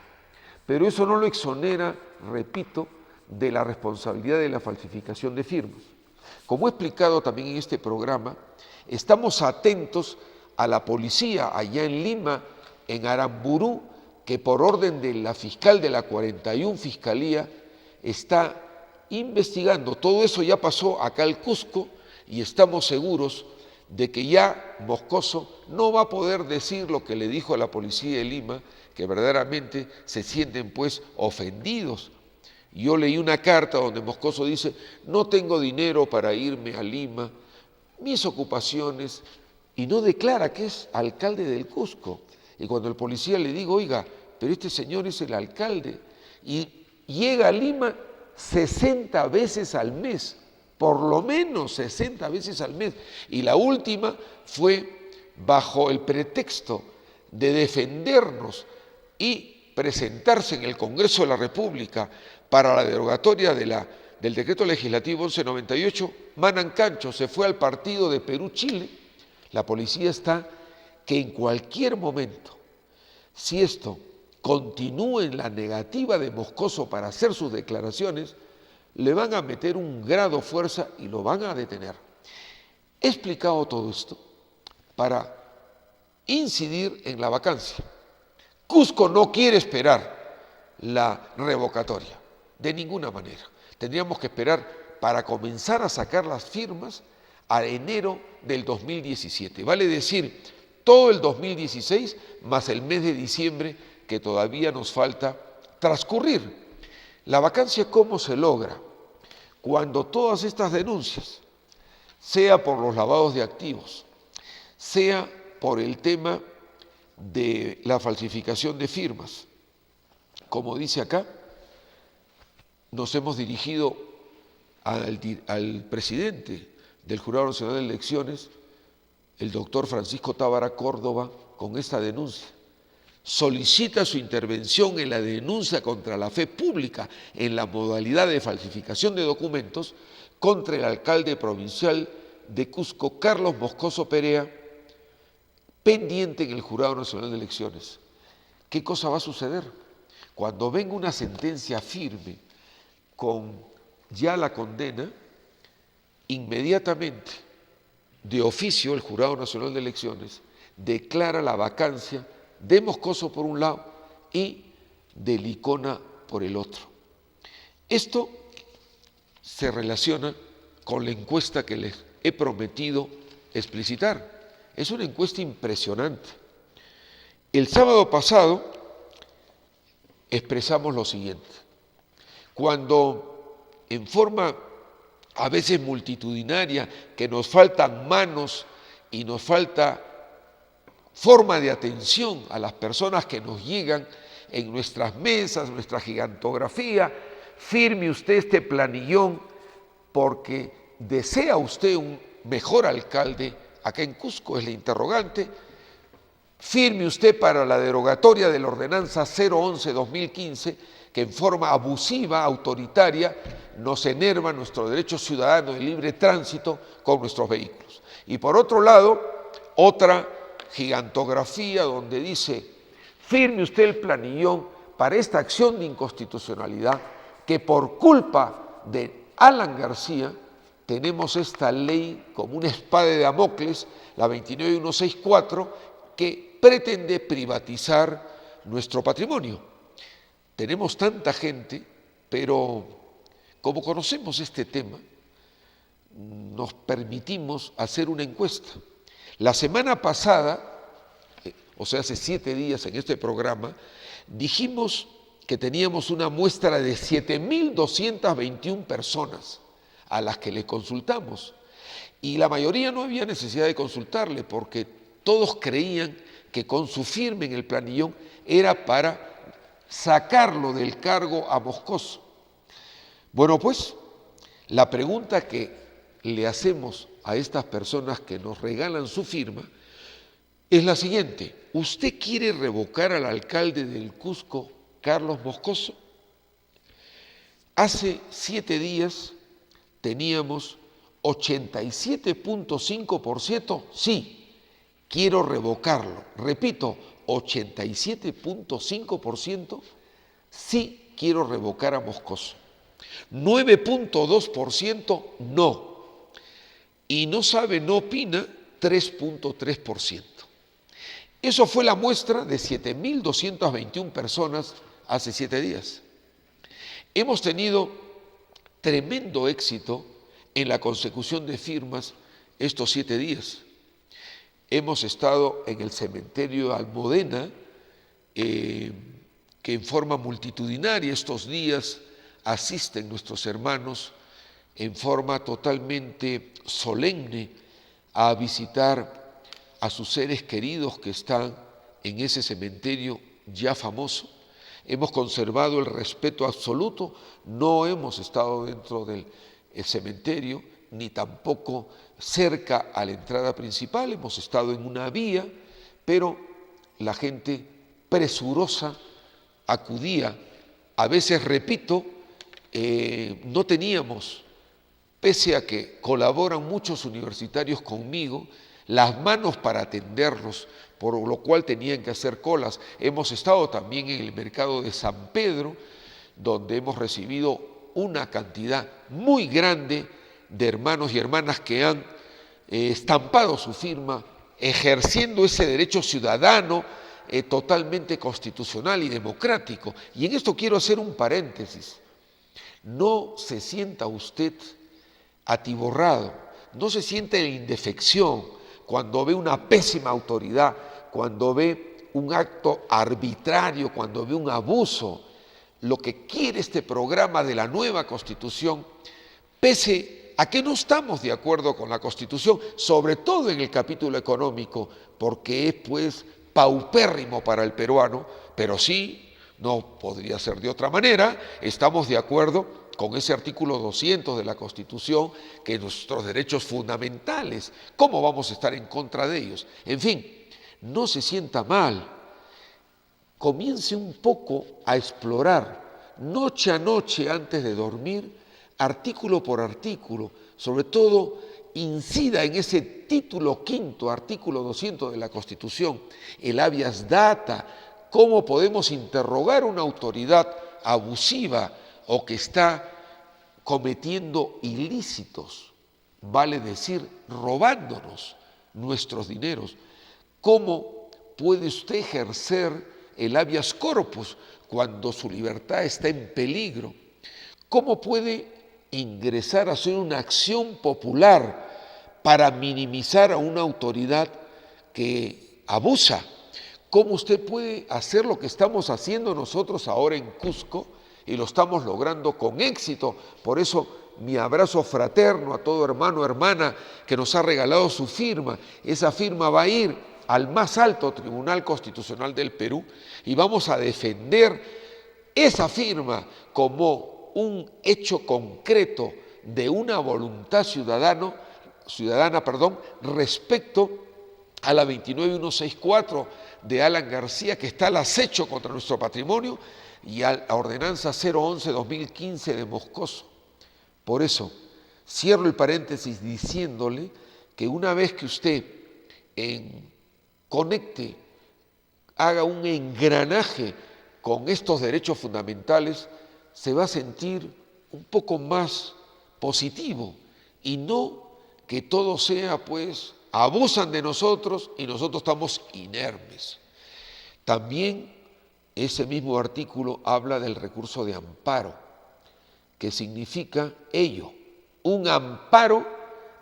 Pero eso no lo exonera, repito, de la responsabilidad de la falsificación de firmas. Como he explicado también en este programa, estamos atentos a la policía allá en Lima, en Aramburú, que por orden de la fiscal de la 41 Fiscalía está investigando. Todo eso ya pasó acá al Cusco y estamos seguros de que ya Moscoso no va a poder decir lo que le dijo a la policía de Lima, que verdaderamente se sienten pues ofendidos. Yo leí una carta donde Moscoso dice: no tengo dinero para irme a Lima, mis ocupaciones, y no declara que es alcalde del Cusco. Y cuando el policía le digo: oiga, pero este señor es el alcalde, y llega a Lima 60 veces al mes, por lo menos 60 veces al mes, y la última fue bajo el pretexto de defendernos y presentarse en el Congreso de la República para la derogatoria del decreto legislativo 1198, Manancancho se fue al partido de Perú-Chile. La policía está que en cualquier momento, si esto continúa en la negativa de Moscoso para hacer sus declaraciones, le van a meter un grado de fuerza y lo van a detener. He explicado todo esto para incidir en la vacancia. Cusco no quiere esperar la revocatoria, de ninguna manera. Tendríamos que esperar para comenzar a sacar las firmas a enero del 2017. Vale decir, todo el 2016 más el mes de diciembre que todavía nos falta transcurrir. La vacancia, ¿cómo se logra? Cuando todas estas denuncias, sea por los lavados de activos, sea por el tema de la falsificación de firmas, como dice acá, nos hemos dirigido al presidente del Jurado Nacional de Elecciones, el doctor Francisco Tábara Córdoba, con esta denuncia. Solicita su intervención en la denuncia contra la fe pública en la modalidad de falsificación de documentos contra el alcalde provincial de Cusco, Carlos Moscoso Perea, pendiente en el Jurado Nacional de Elecciones. ¿Qué cosa va a suceder? Cuando venga una sentencia firme con ya la condena, inmediatamente, de oficio, el Jurado Nacional de Elecciones declara la vacancia de Moscoso por un lado y de Licona por el otro. Esto se relaciona con la encuesta que les he prometido explicitar. Es una encuesta impresionante. El sábado pasado expresamos lo siguiente: cuando en forma a veces multitudinaria, que nos faltan manos y nos falta forma de atención a las personas que nos llegan en nuestras mesas, nuestra gigantografía. Firme usted este planillón porque desea usted un mejor alcalde acá en Cusco, es la interrogante. Firme usted para la derogatoria de la ordenanza 011-2015, que en forma abusiva, autoritaria, nos enerva nuestro derecho ciudadano de libre tránsito con nuestros vehículos. Y por otro lado, otra gigantografía donde dice: firme usted el planillón para esta acción de inconstitucionalidad, que por culpa de Alan García tenemos esta ley como una espada de Damocles, la 29164, que pretende privatizar nuestro patrimonio. Tenemos tanta gente, pero como conocemos este tema, nos permitimos hacer una encuesta. La semana pasada, o sea, hace 7 días en este programa, dijimos que teníamos una muestra de 7.221 personas a las que le consultamos. Y la mayoría no había necesidad de consultarle porque todos creían que con su firma en el planillón era para sacarlo del cargo a Moscoso. Bueno, pues la pregunta que le hacemos a estas personas que nos regalan su firma es la siguiente: ¿usted quiere revocar al alcalde del Cusco, Carlos Moscoso? Hace 7 días teníamos 87.5% sí, quiero revocarlo. Repito, 87.5% sí quiero revocar a Moscoso. 9.2% no. Y no sabe, no opina, 3.3%. Eso fue la muestra de 7.221 personas hace 7 días. Hemos tenido tremendo éxito en la consecución de firmas estos 7 días. Hemos estado en el cementerio Almudena, que en forma multitudinaria estos días asisten nuestros hermanos en forma totalmente solemne a visitar a sus seres queridos que están en ese cementerio ya famoso. Hemos conservado el respeto absoluto, no hemos estado dentro del cementerio, ni tampoco cerca a la entrada principal, hemos estado en una vía, pero la gente presurosa acudía. A veces, repito, no teníamos, pese a que colaboran muchos universitarios conmigo, las manos para atenderlos, por lo cual tenían que hacer colas. Hemos estado también en el mercado de San Pedro, donde hemos recibido una cantidad muy grande de hermanos y hermanas que han estampado su firma, ejerciendo ese derecho ciudadano totalmente constitucional y democrático. Y en esto quiero hacer un paréntesis. No se sienta usted atiborrado, no se sienta en indefección cuando ve una pésima autoridad, cuando ve un acto arbitrario, cuando ve un abuso. Lo que quiere este programa de la nueva Constitución, pese a que no estamos de acuerdo con la Constitución, sobre todo en el capítulo económico, porque es pues paupérrimo para el peruano, pero sí, no podría ser de otra manera, estamos de acuerdo con ese artículo 200 de la Constitución, que nuestros derechos fundamentales, ¿cómo vamos a estar en contra de ellos? En fin, no se sienta mal, comience un poco a explorar, noche a noche antes de dormir, artículo por artículo, sobre todo incida en ese título 5, artículo 200 de la Constitución, el habeas data, cómo podemos interrogar una autoridad abusiva o que está cometiendo ilícitos, vale decir, robándonos nuestros dineros. ¿Cómo puede usted ejercer el habeas corpus cuando su libertad está en peligro? ¿Cómo puede ingresar a hacer una acción popular para minimizar a una autoridad que abusa? ¿Cómo usted puede hacer lo que estamos haciendo nosotros ahora en Cusco? Y lo estamos logrando con éxito. Por eso mi abrazo fraterno a todo hermano o hermana que nos ha regalado su firma. Esa firma va a ir al más alto Tribunal Constitucional del Perú y vamos a defender esa firma como un hecho concreto de una voluntad ciudadana, respecto a la 29164 de Alan García, que está al acecho contra nuestro patrimonio, y a la ordenanza 011-2015 de Moscoso. Por eso, cierro el paréntesis diciéndole que una vez que usted conecte, haga un engranaje con estos derechos fundamentales, se va a sentir un poco más positivo y no que todo sea, pues, abusan de nosotros y nosotros estamos inermes. También ese mismo artículo habla del recurso de amparo, que significa ello, un amparo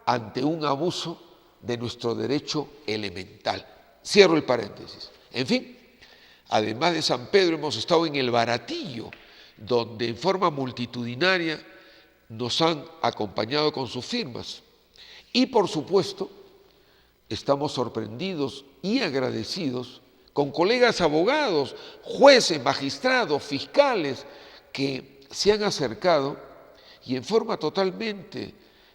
ante un abuso de nuestro derecho elemental. Cierro el paréntesis. En fin, además de San Pedro hemos estado en el Baratillo, donde en forma multitudinaria nos han acompañado con sus firmas. Y por supuesto, estamos sorprendidos y agradecidos con colegas abogados, jueces, magistrados, fiscales, que se han acercado y en forma totalmente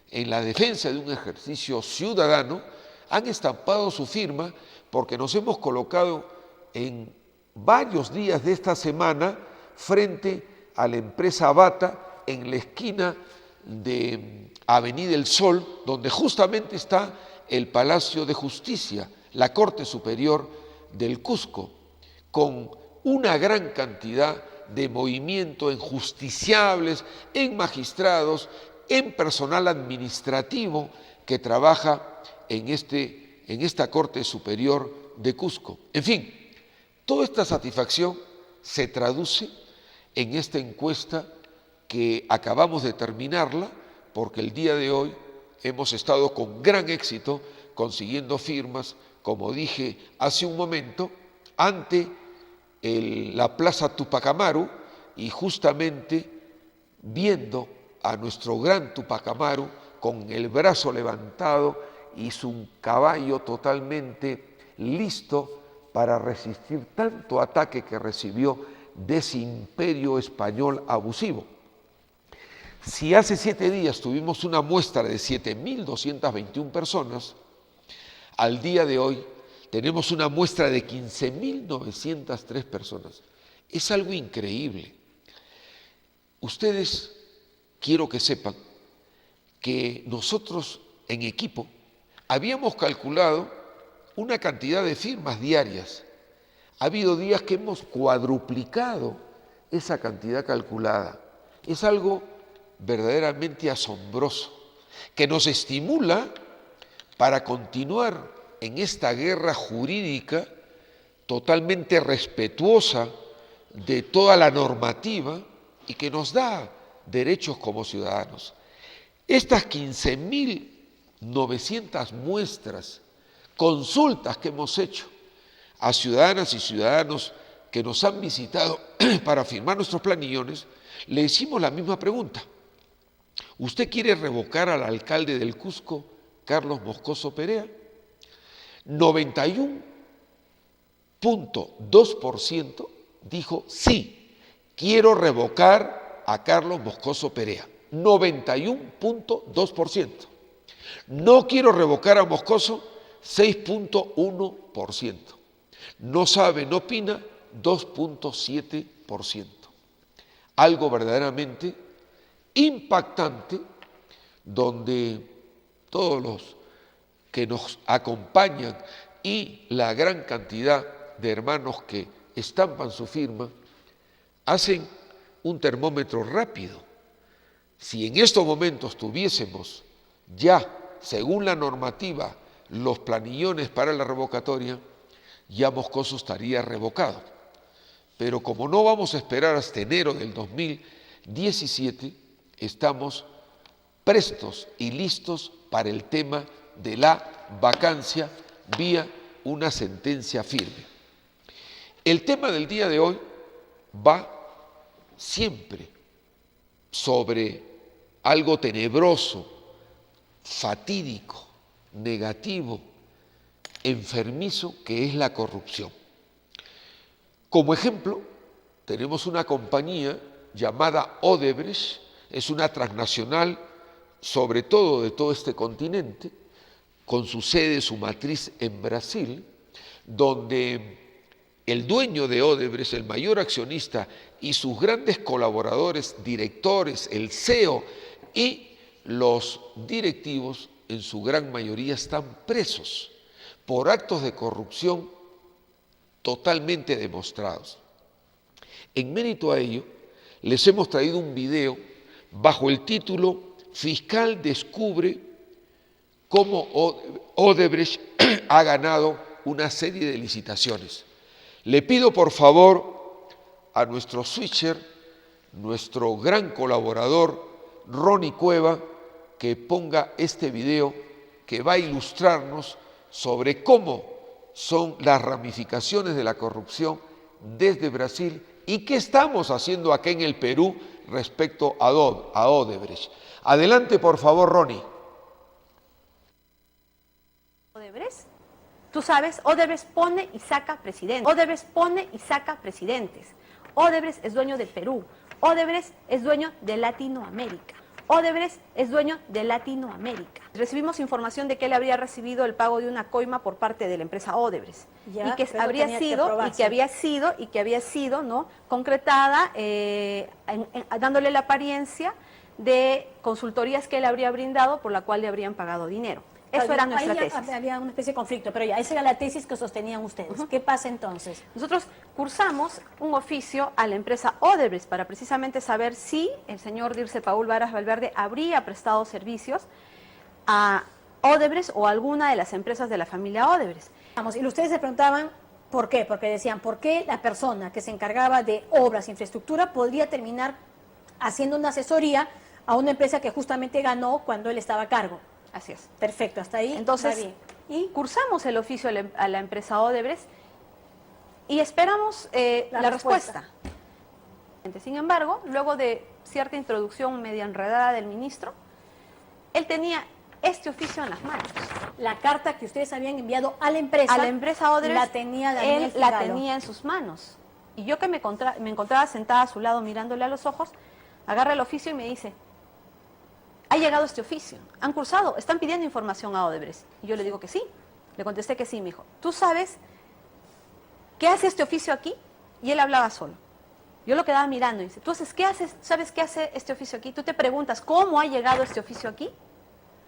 en la defensa de un ejercicio ciudadano, han estampado su firma porque nos hemos colocado en varios días de esta semana frente a la empresa Bata en la esquina de Avenida El Sol, donde justamente está el Palacio de Justicia, la Corte Superior del Cusco, con una gran cantidad de movimiento en justiciables, en magistrados, en personal administrativo que trabaja en esta Corte Superior de Cusco. En fin, toda esta satisfacción se traduce en esta encuesta que acabamos de terminarla, porque el día de hoy hemos estado con gran éxito consiguiendo firmas, como dije hace un momento, ante la Plaza Tupac Amaru y justamente viendo a nuestro gran Tupac Amaru con el brazo levantado y su caballo totalmente listo para resistir tanto ataque que recibió de ese imperio español abusivo. Si hace 7 días tuvimos una muestra de 7.221 personas, al día de hoy tenemos una muestra de 15.903 personas. Es algo increíble. Ustedes, quiero que sepan que nosotros en equipo habíamos calculado una cantidad de firmas diarias. Ha habido días que hemos cuadruplicado esa cantidad calculada. Es algo verdaderamente asombroso, que nos estimula para continuar en esta guerra jurídica totalmente respetuosa de toda la normativa y que nos da derechos como ciudadanos. Estas 15.900 muestras, consultas que hemos hecho a ciudadanas y ciudadanos que nos han visitado para firmar nuestros planillones, le hicimos la misma pregunta. ¿Usted quiere revocar al alcalde del Cusco, Carlos Moscoso Perea? 91.2% dijo sí, quiero revocar a Carlos Moscoso Perea. 91.2%. No quiero revocar a Moscoso, 6.1%. No sabe, no opina, 2.7%. Algo verdaderamente impactante, donde todos los que nos acompañan y la gran cantidad de hermanos que estampan su firma hacen un termómetro rápido. Si en estos momentos tuviésemos ya, según la normativa, los planillones para la revocatoria, ya Moscoso estaría revocado. Pero como no vamos a esperar hasta enero del 2017, estamos prestos y listos para el tema de la vacancia vía una sentencia firme. El tema del día de hoy va siempre sobre algo tenebroso, fatídico, negativo, enfermizo, que es la corrupción. Como ejemplo, tenemos una compañía llamada Odebrecht, es una transnacional, sobre todo de todo este continente, con su sede, su matriz en Brasil, donde el dueño de Odebrecht, el mayor accionista, y sus grandes colaboradores, directores, el CEO y los directivos, en su gran mayoría están presos por actos de corrupción totalmente demostrados. En mérito a ello, les hemos traído un video bajo el título Fiscal descubre cómo Odebrecht ha ganado una serie de licitaciones. Le pido por favor a nuestro switcher, nuestro gran colaborador, Ronnie Cueva, que ponga este video que va a ilustrarnos sobre cómo son las ramificaciones de la corrupción desde Brasil y qué estamos haciendo acá en el Perú respecto a Odebrecht. Adelante, por favor, Ronnie. Odebrecht, tú sabes, Odebrecht pone y saca presidentes. Odebrecht pone y saca presidentes. Odebrecht es dueño de Perú. Odebrecht es dueño de Latinoamérica. Odebrecht es dueño de Latinoamérica. Recibimos información de que él habría recibido el pago de una coima por parte de la empresa Odebrecht y que había sido, ¿no?, concretada dándole la apariencia de consultorías que él habría brindado por la cual le habrían pagado dinero. Eso era nuestra tesis. Había una especie de conflicto, pero ya, esa era la tesis que sostenían ustedes. ¿Qué pasa entonces? Nosotros cursamos un oficio a la empresa Odebrecht para precisamente saber si el señor Dirce Paul Varas Valverde habría prestado servicios a Odebrecht o a alguna de las empresas de la familia Odebrecht. Vamos, y ustedes se preguntaban por qué, porque decían, ¿por qué la persona que se encargaba de obras e infraestructura podría terminar haciendo una asesoría a una empresa que justamente ganó cuando él estaba a cargo? Así es. Perfecto, hasta ahí. Entonces, y cursamos el oficio a la empresa Odebrecht y esperamos la respuesta. Sin embargo, luego de cierta introducción media enredada del ministro, él tenía este oficio en las manos. La carta que ustedes habían enviado a la empresa Odebrecht, la tenía Daniel él Figalo. la tenía en sus manos. Y yo que me encontraba sentada a su lado mirándole a los ojos, agarra el oficio y me dice: ha llegado este oficio, han cursado, están pidiendo información a Odebrecht. Y yo le digo que sí, le contesté que sí. Me dijo: ¿tú sabes qué hace este oficio aquí? Y él hablaba solo. Yo lo quedaba mirando y dice: ¿tú sabes qué hace este oficio aquí? Tú te preguntas, ¿cómo ha llegado este oficio aquí?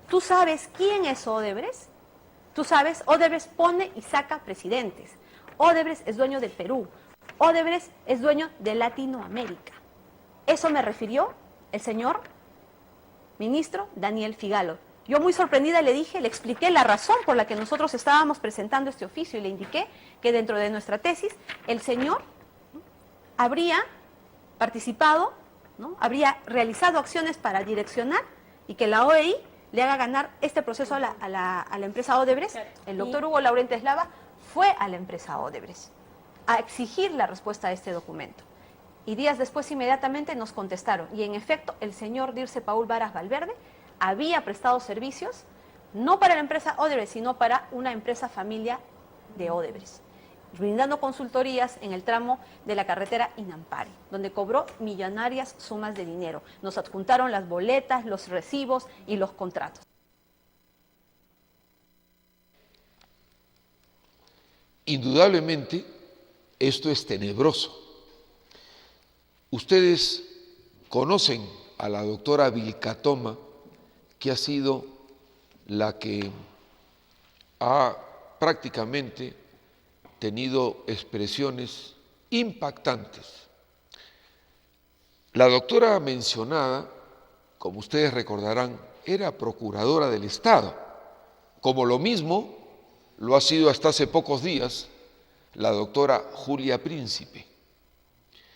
¿Tú sabes quién es Odebrecht? Tú sabes, Odebrecht pone y saca presidentes. Odebrecht es dueño de Perú. Odebrecht es dueño de Latinoamérica. Eso me refirió el señor ministro Daniel Figalo. Yo muy sorprendida le expliqué la razón por la que nosotros estábamos presentando este oficio y le indiqué que dentro de nuestra tesis el señor habría participado, ¿no?, habría realizado acciones para direccionar y que la OEI le haga ganar este proceso a la empresa Odebrecht. El doctor Hugo Laurent Eslava fue a la empresa Odebrecht a exigir la respuesta a este documento. Y días después inmediatamente nos contestaron. Y en efecto, el señor Dirce Paul Varas Valverde había prestado servicios, no para la empresa Odebrecht, sino para una empresa familia de Odebrecht, brindando consultorías en el tramo de la carretera Inampari, donde cobró millonarias sumas de dinero. Nos adjuntaron las boletas, los recibos y los contratos. Indudablemente, esto es tenebroso. Ustedes conocen a la doctora Vilcatoma, que ha sido la que ha prácticamente tenido expresiones impactantes. La doctora mencionada, como ustedes recordarán, era procuradora del Estado, como lo mismo lo ha sido hasta hace pocos días la doctora Julia Príncipe,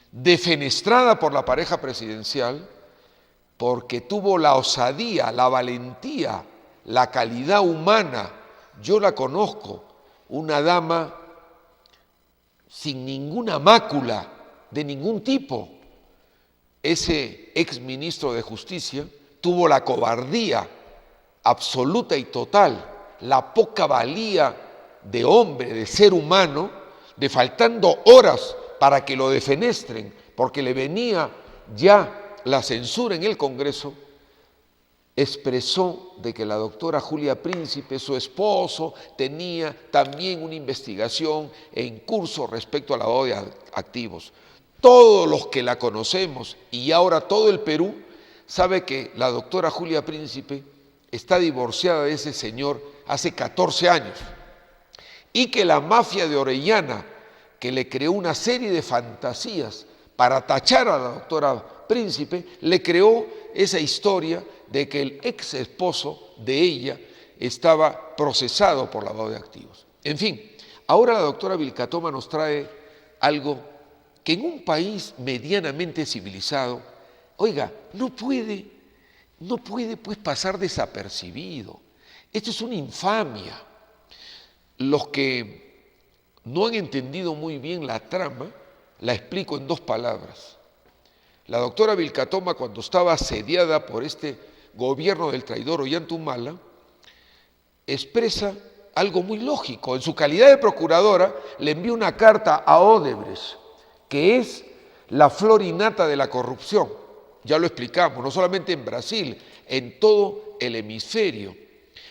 defenestrada por la pareja presidencial porque tuvo la osadía, la valentía, la calidad humana. Yo la conozco, una dama sin ninguna mácula de ningún tipo. Ese exministro de Justicia tuvo la cobardía absoluta y total, la poca valía de hombre, de ser humano, de faltando horas para que lo defenestren, porque le venía ya la censura en el Congreso, expresó de que la doctora Julia Príncipe, su esposo, tenía también una investigación en curso respecto al lavado de activos. Todos los que la conocemos y ahora todo el Perú sabe que la doctora Julia Príncipe está divorciada de ese señor hace 14 años y que la mafia de Orellana, que le creó una serie de fantasías para tachar a la doctora Príncipe, le creó esa historia de que el ex esposo de ella estaba procesado por lavado de activos. En fin, ahora la doctora Vilcatoma nos trae algo que en un país medianamente civilizado, oiga, no puede pues pasar desapercibido. Esto es una infamia. Los que no han entendido muy bien la trama, la explico en 2 palabras. La doctora Vilcatoma, cuando estaba asediada por este gobierno del traidor Ollanta-Humala, expresa algo muy lógico. En su calidad de procuradora, le envía una carta a Odebrecht, que es la flor y nata de la corrupción. Ya lo explicamos, no solamente en Brasil, en todo el hemisferio.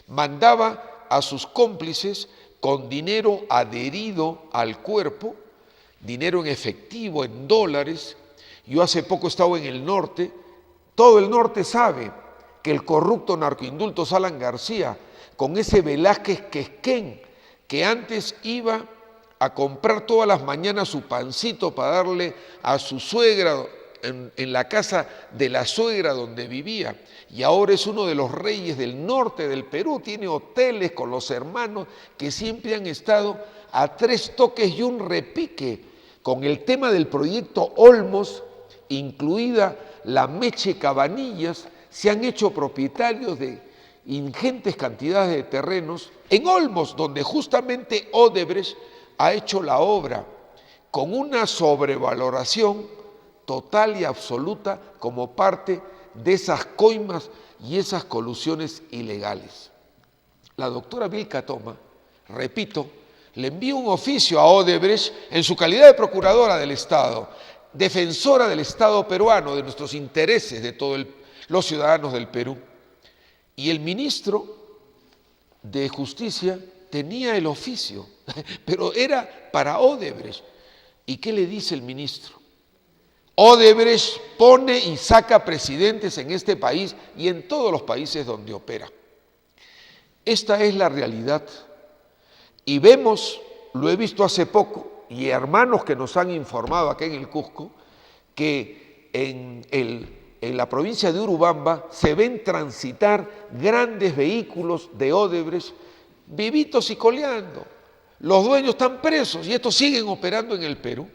Mandaba a sus cómplices con dinero adherido al cuerpo, dinero en efectivo, en dólares. Yo hace poco estaba en el norte, todo el norte sabe que el corrupto narcoindulto Alan García, con ese Velázquez Quesquén, que antes iba a comprar todas las mañanas su pancito para darle a su suegra en la casa de la suegra donde vivía, y ahora es uno de los reyes del norte del Perú, tiene hoteles con los hermanos que siempre han estado a 3 toques y un repique con el tema del proyecto Olmos, incluida la Meche Cabanillas, se han hecho propietarios de ingentes cantidades de terrenos en Olmos, donde justamente Odebrecht ha hecho la obra con una sobrevaloración total y absoluta como parte de esas coimas y esas colusiones ilegales. La doctora Vilcatoma, repito, le envía un oficio a Odebrecht en su calidad de procuradora del Estado, defensora del Estado peruano, de nuestros intereses, de todos los ciudadanos del Perú. Y el ministro de Justicia tenía el oficio, pero era para Odebrecht. ¿Y qué le dice el ministro? Odebrecht pone y saca presidentes en este país y en todos los países donde opera. Esta es la realidad. Y vemos, lo he visto hace poco, y hermanos que nos han informado acá en el Cusco, que en la provincia de Urubamba se ven transitar grandes vehículos de Odebrecht, vivitos y coleando. Los dueños están presos y estos siguen operando en el Perú,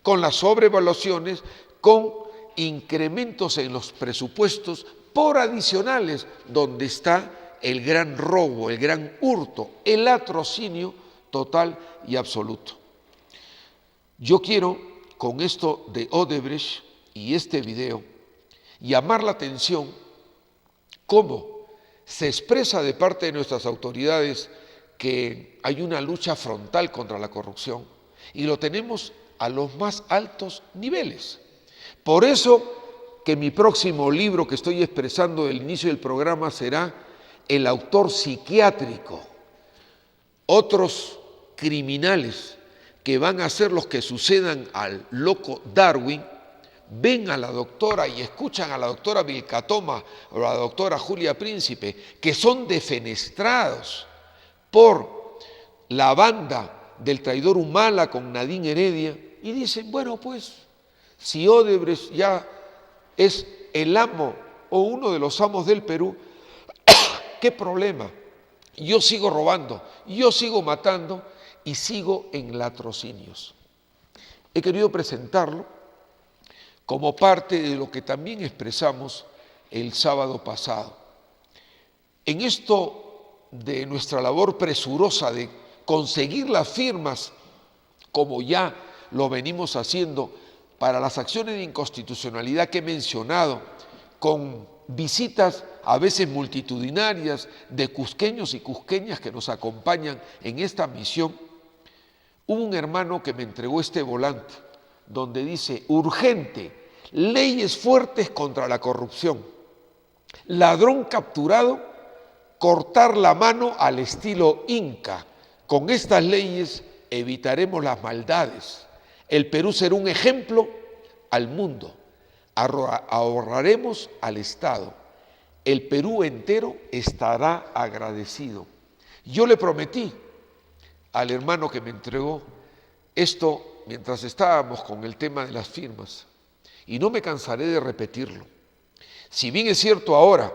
con las sobrevaluaciones, con incrementos en los presupuestos por adicionales, donde está el gran robo, el gran hurto, el latrocinio total y absoluto. Yo quiero, con esto de Odebrecht y este video, llamar la atención cómo se expresa de parte de nuestras autoridades que hay una lucha frontal contra la corrupción y lo tenemos a los más altos niveles. Por eso que mi próximo libro que estoy expresando del inicio del programa será El autor psiquiátrico. Otros criminales que van a ser los que sucedan al loco Darwin, ven a la doctora y escuchan a la doctora Vilcatoma o a la doctora Julia Príncipe, que son defenestrados por la banda del traidor Humala con Nadine Heredia, y dicen, bueno, pues, si Odebrecht ya es el amo o uno de los amos del Perú, ¿qué problema? Yo sigo robando, yo sigo matando y sigo en latrocinios. He querido presentarlo como parte de lo que también expresamos el sábado pasado. En esto de nuestra labor presurosa de conseguir las firmas, como ya lo venimos haciendo para las acciones de inconstitucionalidad que he mencionado, con visitas a veces multitudinarias de cusqueños y cusqueñas que nos acompañan en esta misión, hubo un hermano que me entregó este volante donde dice: urgente, leyes fuertes contra la corrupción. Ladrón capturado, cortar la mano al estilo inca. Con estas leyes evitaremos las maldades. El Perú será un ejemplo al mundo. Ahorraremos al Estado. El Perú entero estará agradecido. Yo le prometí al hermano que me entregó esto mientras estábamos con el tema de las firmas, y no me cansaré de repetirlo. Si bien es cierto ahora,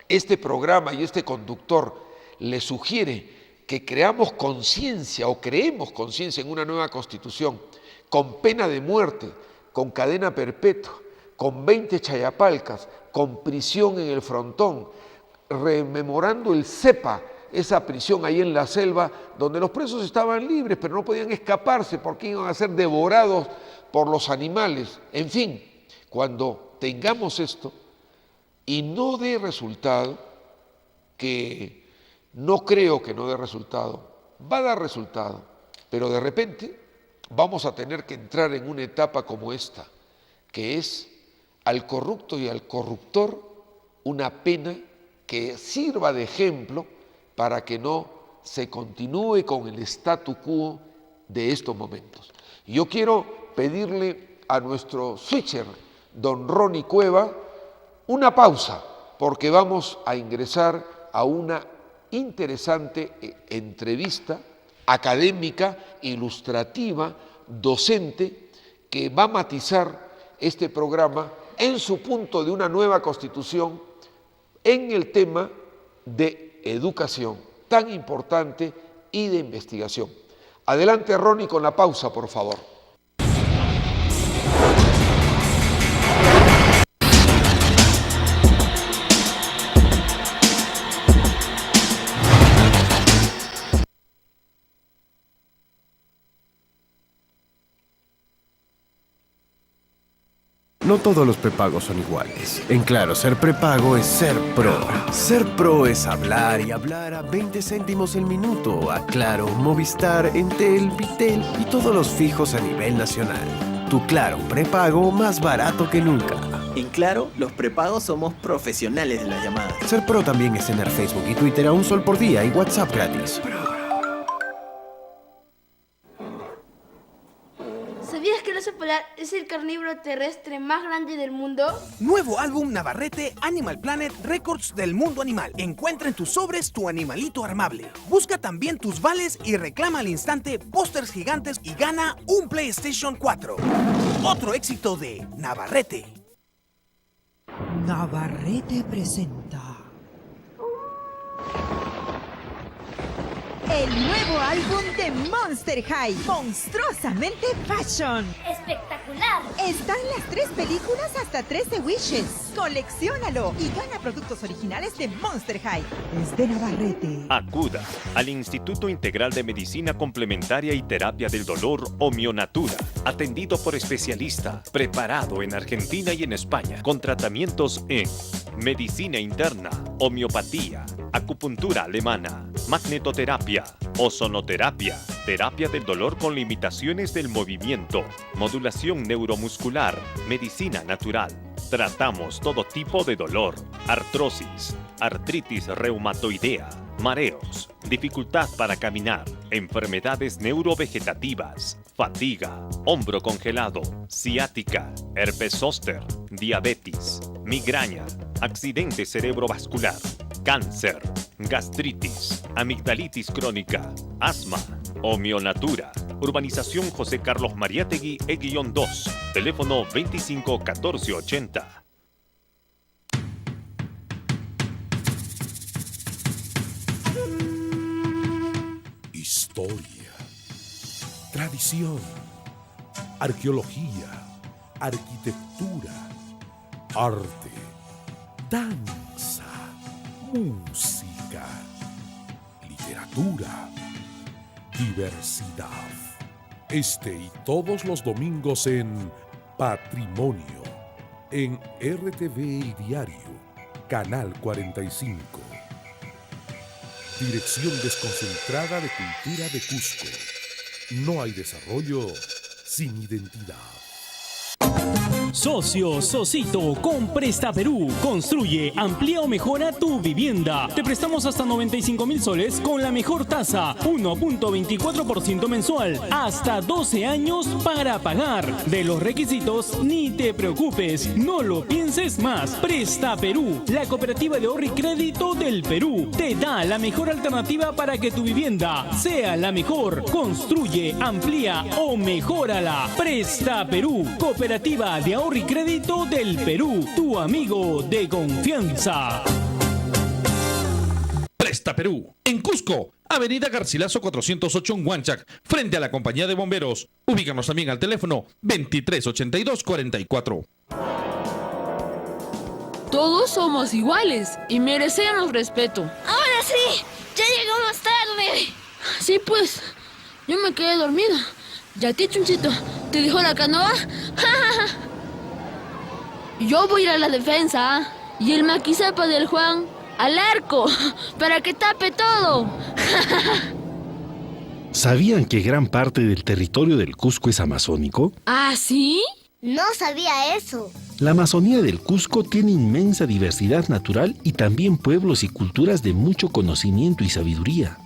este programa y este conductor le sugiere que creamos conciencia o creemos conciencia en una nueva constitución, con pena de muerte, con cadena perpetua, con 20 chayapalcas, con prisión en el frontón, rememorando el CEPA, esa prisión ahí en la selva, donde los presos estaban libres, pero no podían escaparse porque iban a ser devorados por los animales. En fin, cuando tengamos esto y no dé resultado, que no creo que no dé resultado, va a dar resultado, pero de repente vamos a tener que entrar en una etapa como esta, que es al corrupto y al corruptor una pena que sirva de ejemplo para que no se continúe con el statu quo de estos momentos. Yo quiero pedirle a nuestro switcher, don Ronnie Cueva, una pausa, porque vamos a ingresar a una interesante entrevista académica, ilustrativa, docente, que va a matizar este programa en su punto de una nueva constitución en el tema de educación tan importante y de investigación. Adelante, Ronnie, con la pausa, por favor. No todos los prepagos son iguales. En Claro, ser prepago es ser pro. Ser pro es hablar y hablar a 20 céntimos el minuto. A Claro, Movistar, Entel, Vitel y todos los fijos a nivel nacional. Tu Claro prepago más barato que nunca. En Claro, los prepagos somos profesionales de las llamadas. Ser pro también es tener Facebook y Twitter a $1 por día y WhatsApp gratis. ¿Sabías que el oso polar es el carnívoro terrestre más grande del mundo? Nuevo álbum Navarrete Animal Planet Records del mundo animal. Encuentra en tus sobres tu animalito armable. Busca también tus vales y reclama al instante pósters gigantes y gana un PlayStation 4. Otro éxito de Navarrete. Navarrete presenta el nuevo álbum de Monster High, Monstruosamente Fashion. ¡Espectacular! Están las 3 películas hasta 13 wishes. Colecciónalo y gana productos originales de Monster High. Es de Navarrete. Acuda al Instituto Integral de Medicina Complementaria y Terapia del Dolor Homionatura, atendido por especialista, preparado en Argentina y en España, con tratamientos en medicina interna, homeopatía, acupuntura alemana, magnetoterapia, ozonoterapia, terapia del dolor con limitaciones del movimiento, modulación neuromuscular, medicina natural. Tratamos todo tipo de dolor, artrosis, artritis reumatoidea, mareos, dificultad para caminar, enfermedades neurovegetativas, fatiga, hombro congelado, ciática, herpes zóster, diabetes, migraña, accidente cerebrovascular, cáncer, gastritis, amigdalitis crónica, asma, Homionatura, Urbanización José Carlos Mariátegui, E-2, teléfono 25 14 80. Historia, tradición, arqueología, arquitectura, arte, danza, música, literatura, diversidad. Este y todos los domingos en Patrimonio, en RTV El Diario Canal 45. Dirección desconcentrada de Cultura de Cusco. No hay desarrollo sin identidad. Socio, Socito, con Presta Perú. Construye, amplía o mejora tu vivienda. Te prestamos hasta 95,000 soles con la mejor tasa, 1.24% mensual, hasta 12 años para pagar. De los requisitos, ni te preocupes, no lo pienses más. Presta Perú, la cooperativa de ahorro y crédito del Perú, te da la mejor alternativa para que tu vivienda sea la mejor. Construye, amplía o mejórala. Presta Perú, cooperativa de ahorro y crédito del Perú, tu amigo de confianza. Presta Perú, en Cusco, Avenida Garcilaso 408 en Huanchac, frente a la compañía de bomberos. Ubícanos también al teléfono 2382-44. Todos somos iguales y merecemos respeto. Ahora sí, ya llegamos tarde. Sí, pues, yo me quedé dormida. ¿Y a ti, Chunchito, te dijo la canoa? Yo voy a ir a la defensa. Y el maquisapa del Juan al arco, para que tape todo. ¿Sabían que gran parte del territorio del Cusco es amazónico? ¿Ah, sí? No sabía eso. La Amazonía del Cusco tiene inmensa diversidad natural y también pueblos y culturas de mucho conocimiento y sabiduría.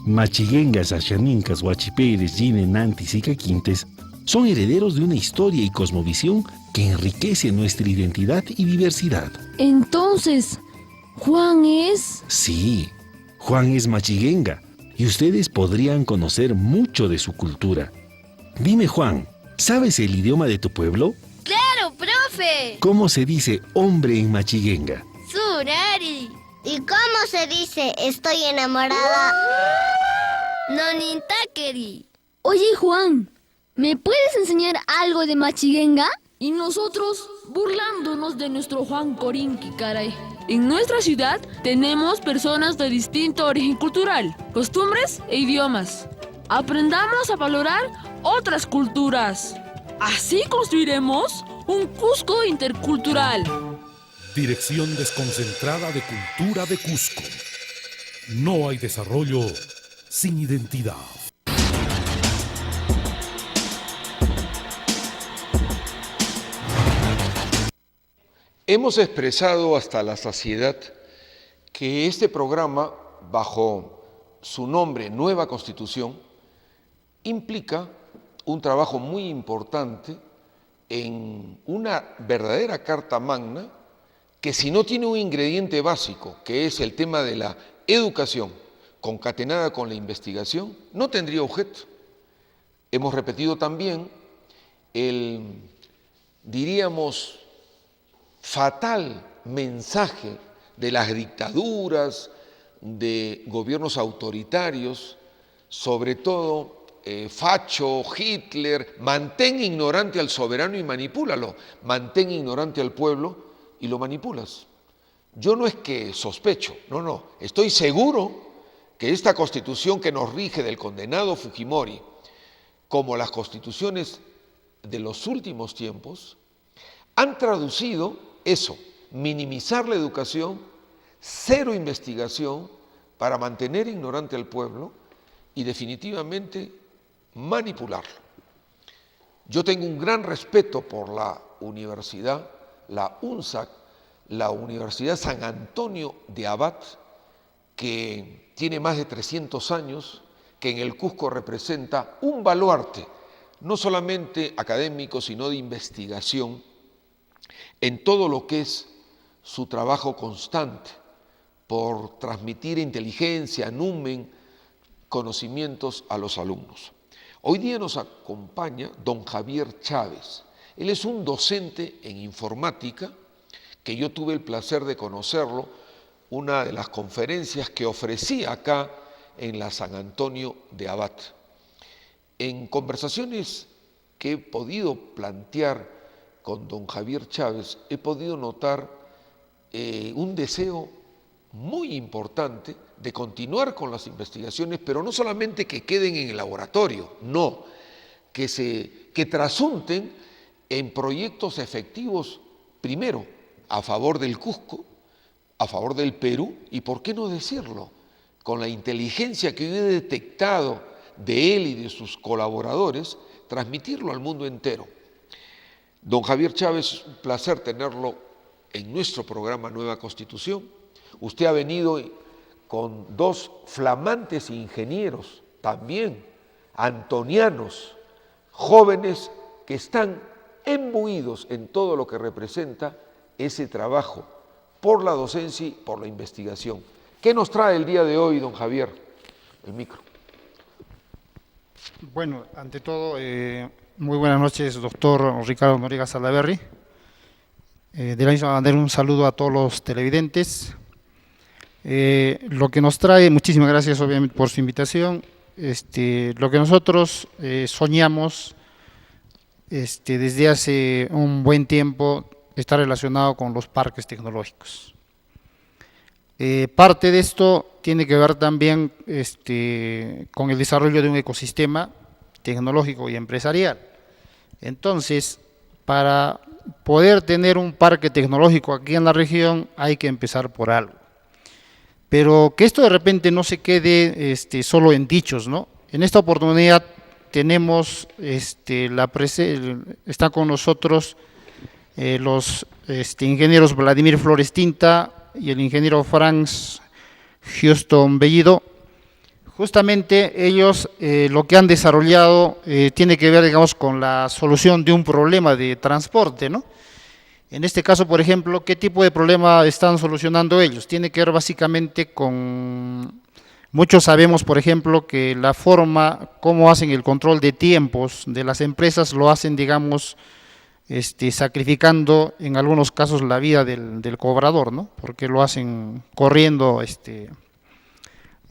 Machiguengas, Axanincas, Huachiperes, Yinenantis y Caquintes son herederos de una historia y cosmovisión que enriquece nuestra identidad y diversidad. Entonces, ¿Juan es? Sí, Juan es machiguenga y ustedes podrían conocer mucho de su cultura. Dime, Juan, ¿sabes el idioma de tu pueblo? ¡Claro, profe! ¿Cómo se dice hombre en machiguenga? Surari. ¿Y cómo se dice estoy enamorada? Nonintakeri. Oye, Juan, ¿me puedes enseñar algo de machiguenga? Y nosotros burlándonos de nuestro Juan Corinqui, caray. En nuestra ciudad tenemos personas de distinto origen cultural, costumbres e idiomas. Aprendamos a valorar otras culturas. Así construiremos un Cusco intercultural. Dirección desconcentrada de Cultura de Cusco. No hay desarrollo sin identidad. Hemos expresado hasta la saciedad que este programa, bajo su nombre Nueva Constitución, implica un trabajo muy importante en una verdadera carta magna que, si no tiene un ingrediente básico, que es el tema de la educación concatenada con la investigación, no tendría objeto. Hemos repetido también el, diríamos, fatal mensaje de las dictaduras, de gobiernos autoritarios, sobre todo Facho, Hitler: mantén ignorante al soberano y manipúlalo, mantén ignorante al pueblo y lo manipulas. Yo no es que sospecho, no, estoy seguro que esta constitución que nos rige del condenado Fujimori, como las constituciones de los últimos tiempos, han traducido eso: minimizar la educación, cero investigación para mantener ignorante al pueblo y definitivamente manipularlo. Yo tengo un gran respeto por la universidad, la UNSAC, la Universidad San Antonio de Abad, que tiene más de 300 años, que en el Cusco representa un baluarte, no solamente académico, sino de investigación, en todo lo que es su trabajo constante por transmitir inteligencia, numen, conocimientos a los alumnos. Hoy día nos acompaña don Javier Chávez. Él es un docente en informática que yo tuve el placer de conocerlo, una de las conferencias que ofrecí acá en la San Antonio de Abad. En conversaciones que he podido plantear con don Javier Chávez, he podido notar un deseo muy importante de continuar con las investigaciones, pero no solamente que queden en el laboratorio, no, que trasunten en proyectos efectivos, primero, a favor del Cusco, a favor del Perú y, ¿por qué no decirlo?, con la inteligencia que yo he detectado de él y de sus colaboradores, transmitirlo al mundo entero. Don Javier Chávez, un placer tenerlo en nuestro programa Nueva Constitución. Usted ha venido con dos flamantes ingenieros, también antonianos, jóvenes que están imbuidos en todo lo que representa ese trabajo por la docencia y por la investigación. ¿Qué nos trae el día de hoy, don Javier? El micro. Bueno, ante todo, muy buenas noches, doctor Ricardo Noriega Salaverry. De la misma manera, un saludo a todos los televidentes. Lo que nos trae, muchísimas gracias obviamente por su invitación. Lo que nosotros soñamos desde hace un buen tiempo está relacionado con los parques tecnológicos. Parte de esto tiene que ver también con el desarrollo de un ecosistema tecnológico y empresarial. Entonces, para poder tener un parque tecnológico aquí en la región hay que empezar por algo. Pero que esto de repente no se quede solo en dichos, ¿no? En esta oportunidad tenemos, está con nosotros los ingenieros Vladimir Flores Tinta y el ingeniero Franz Houston Bellido. Justamente ellos lo que han desarrollado tiene que ver, digamos, con la solución de un problema de transporte, ¿no? En este caso, por ejemplo, ¿qué tipo de problema están solucionando ellos? Tiene que ver básicamente con, muchos sabemos, por ejemplo, que la forma, cómo hacen el control de tiempos de las empresas, lo hacen, digamos, sacrificando en algunos casos la vida del cobrador, ¿no? Porque lo hacen corriendo,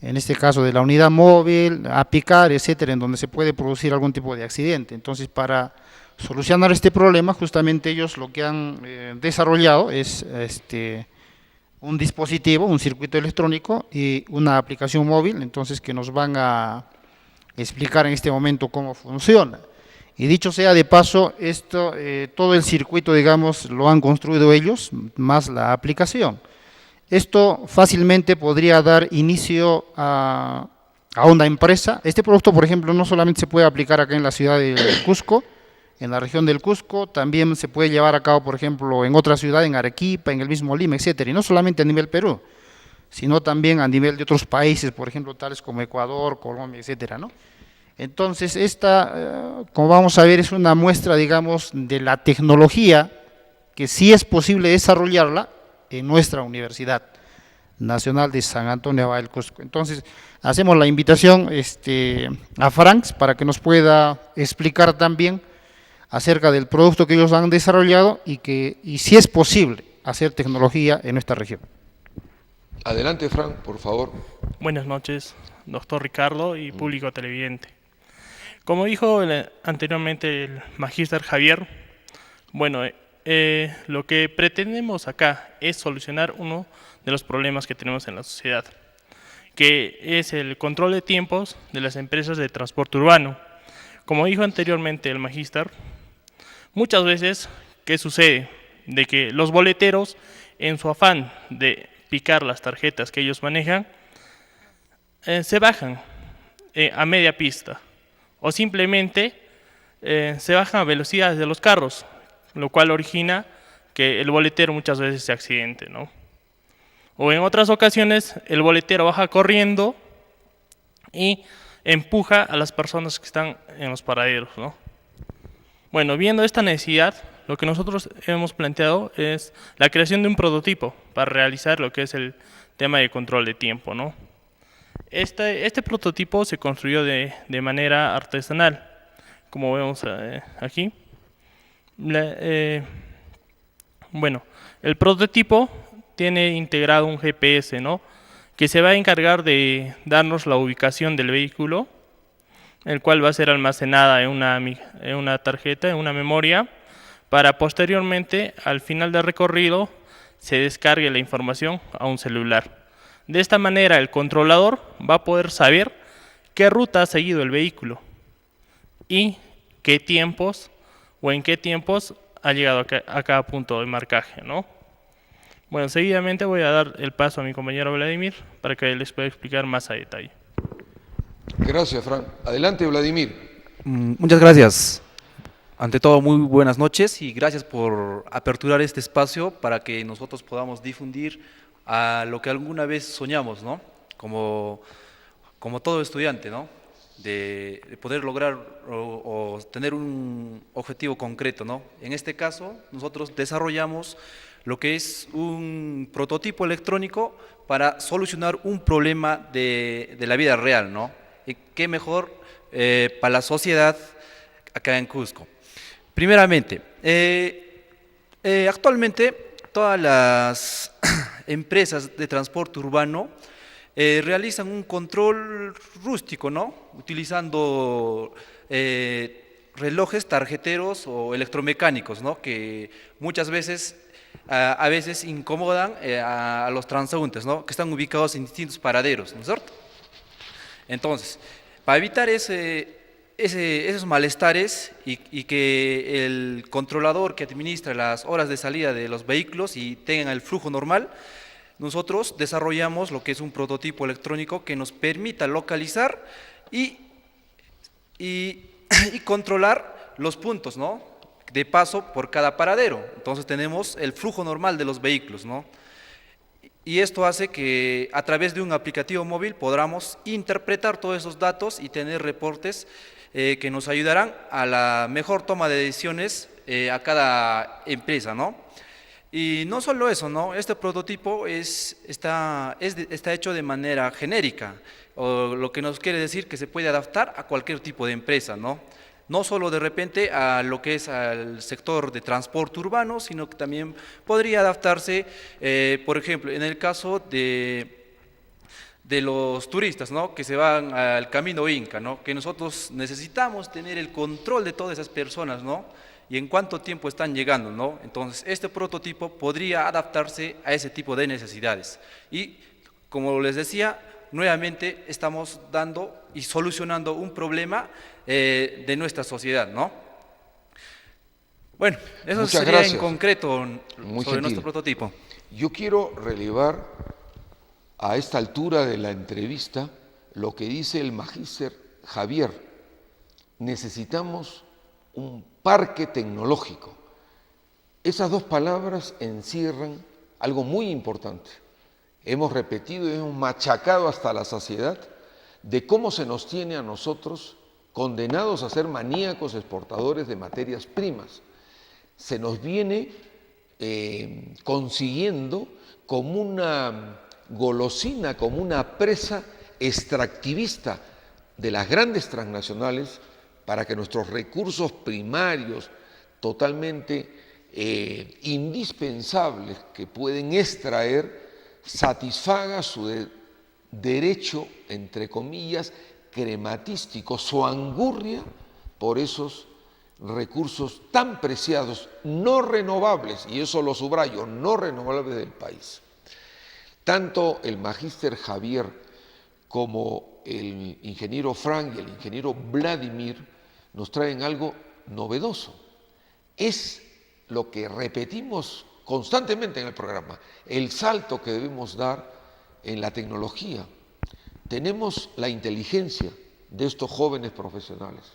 en este caso de la unidad móvil, a picar, etcétera, en donde se puede producir algún tipo de accidente. Entonces, para solucionar este problema, justamente ellos lo que han desarrollado es un dispositivo, un circuito electrónico y una aplicación móvil, entonces que nos van a explicar en este momento cómo funciona. Y dicho sea de paso, esto, todo el circuito, digamos, lo han construido ellos, más la aplicación. Esto fácilmente podría dar inicio a una empresa. Este producto, por ejemplo, no solamente se puede aplicar acá en la ciudad de Cusco, en la región del Cusco, también se puede llevar a cabo, por ejemplo, en otra ciudad, en Arequipa, en el mismo Lima, etcétera, y no solamente a nivel Perú, sino también a nivel de otros países, por ejemplo, tales como Ecuador, Colombia, etcétera, ¿no? Entonces, esta, como vamos a ver, es una muestra, digamos, de la tecnología que sí es posible desarrollarla en nuestra Universidad Nacional de San Antonio Abad del Cusco. Entonces, hacemos la invitación a Franz para que nos pueda explicar también acerca del producto que ellos han desarrollado y si es posible hacer tecnología en nuestra región. Adelante, Frank, por favor. Buenas noches, doctor Ricardo y público televidente. Como dijo anteriormente el magíster Javier, bueno, lo que pretendemos acá es solucionar uno de los problemas que tenemos en la sociedad, que es el control de tiempos de las empresas de transporte urbano. Como dijo anteriormente el magíster, muchas veces, ¿qué sucede? De que los boleteros, en su afán de picar las tarjetas que ellos manejan, se bajan a media pista o simplemente se bajan a velocidades de los carros, lo cual origina que el boletero muchas veces se accidente, ¿no? O en otras ocasiones el boletero baja corriendo y empuja a las personas que están en los paraderos, ¿no? Bueno, viendo esta necesidad, lo que nosotros hemos planteado es la creación de un prototipo para realizar lo que es el tema de control de tiempo, ¿no? Este prototipo se construyó de manera artesanal, como vemos aquí. Bueno, el prototipo tiene integrado un GPS, ¿no?, que se va a encargar de darnos la ubicación del vehículo, el cual va a ser almacenada en una tarjeta, en una memoria, para posteriormente, al final del recorrido, se descargue la información a un celular. De esta manera, el controlador va a poder saber qué ruta ha seguido el vehículo y qué tiempos o en qué tiempos ha llegado a cada punto de marcaje, ¿no? Bueno, seguidamente voy a dar el paso a mi compañero Vladimir para que él les pueda explicar más a detalle. Gracias, Fran. Adelante, Vladimir. Muchas gracias. Ante todo, muy buenas noches y gracias por aperturar este espacio para que nosotros podamos difundir a lo que alguna vez soñamos, ¿no? Como todo estudiante, ¿no? De poder lograr o tener un objetivo concreto, ¿no? En este caso, nosotros desarrollamos lo que es un prototipo electrónico para solucionar un problema de la vida real, ¿no? Y qué mejor para la sociedad acá en Cusco. Primeramente, actualmente todas las empresas de transporte urbano realizan un control rústico, ¿no? Utilizando relojes tarjeteros o electromecánicos, ¿no? Que muchas veces, a veces incomodan a los transeúntes, ¿no? Que están ubicados en distintos paraderos, ¿no es cierto? Entonces, para evitar esos malestares y que el controlador que administra las horas de salida de los vehículos y tengan el flujo normal, nosotros desarrollamos lo que es un prototipo electrónico que nos permita localizar y controlar los puntos, ¿no? De paso por cada paradero. Entonces tenemos el flujo normal de los vehículos, ¿no? Y esto hace que a través de un aplicativo móvil podamos interpretar todos esos datos y tener reportes que nos ayudarán a la mejor toma de decisiones a cada empresa, ¿no? Y no solo eso, ¿no? Este prototipo está hecho de manera genérica, o lo que nos quiere decir que se puede adaptar a cualquier tipo de empresa, ¿no? No solo de repente a lo que es al sector de transporte urbano, sino que también podría adaptarse, por ejemplo, en el caso de los turistas, ¿no? Que se van al Camino Inca, ¿no? Que nosotros necesitamos tener el control de todas esas personas, ¿no? Y en cuánto tiempo están llegando, ¿no? Entonces, este prototipo podría adaptarse a ese tipo de necesidades. Y, como les decía, nuevamente estamos dando y solucionando un problema de nuestra sociedad, ¿no? Bueno, eso Muchas sería gracias. en concreto Muy sobre gentil. nuestro prototipo. Yo quiero relevar a esta altura de la entrevista lo que dice el magíster Javier. Necesitamos un parque tecnológico. Esas dos palabras encierran algo muy importante. Hemos repetido y hemos machacado hasta la saciedad de cómo se nos tiene a nosotros condenados a ser maníacos exportadores de materias primas. Se nos viene consiguiendo como una golosina, como una presa extractivista de las grandes transnacionales para que nuestros recursos primarios totalmente indispensables que pueden extraer satisfaga su derecho, entre comillas, crematístico, su angurria por esos recursos tan preciados, no renovables, y eso lo subrayo, no renovables del país. Tanto el magíster Javier como el ingeniero Frank y el ingeniero Vladimir nos traen algo novedoso. Es lo que repetimos constantemente en el programa, el salto que debemos dar en la tecnología. Tenemos la inteligencia de estos jóvenes profesionales,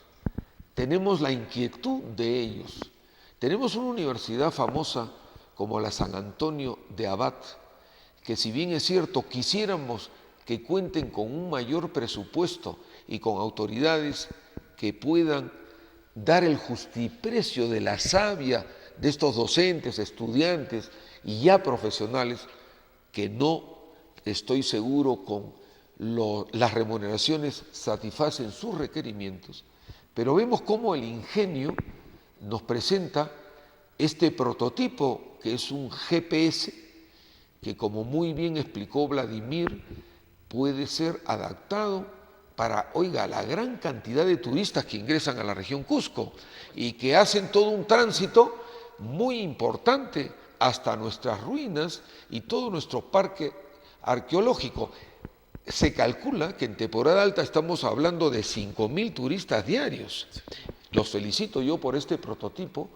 tenemos la inquietud de ellos, tenemos una universidad famosa como la San Antonio de Abad, que si bien es cierto, quisiéramos que cuenten con un mayor presupuesto y con autoridades que puedan dar el justiprecio de la savia de estos docentes, estudiantes y ya profesionales que no estoy seguro con las remuneraciones satisfacen sus requerimientos, pero vemos cómo el ingenio nos presenta este prototipo que es un GPS que, como muy bien explicó Vladimir, puede ser adaptado para, oiga, la gran cantidad de turistas que ingresan a la región Cusco y que hacen todo un tránsito muy importante hasta nuestras ruinas y todo nuestro parque arqueológico. Se calcula que en temporada alta estamos hablando de 5.000 turistas diarios. Los felicito yo por este prototipo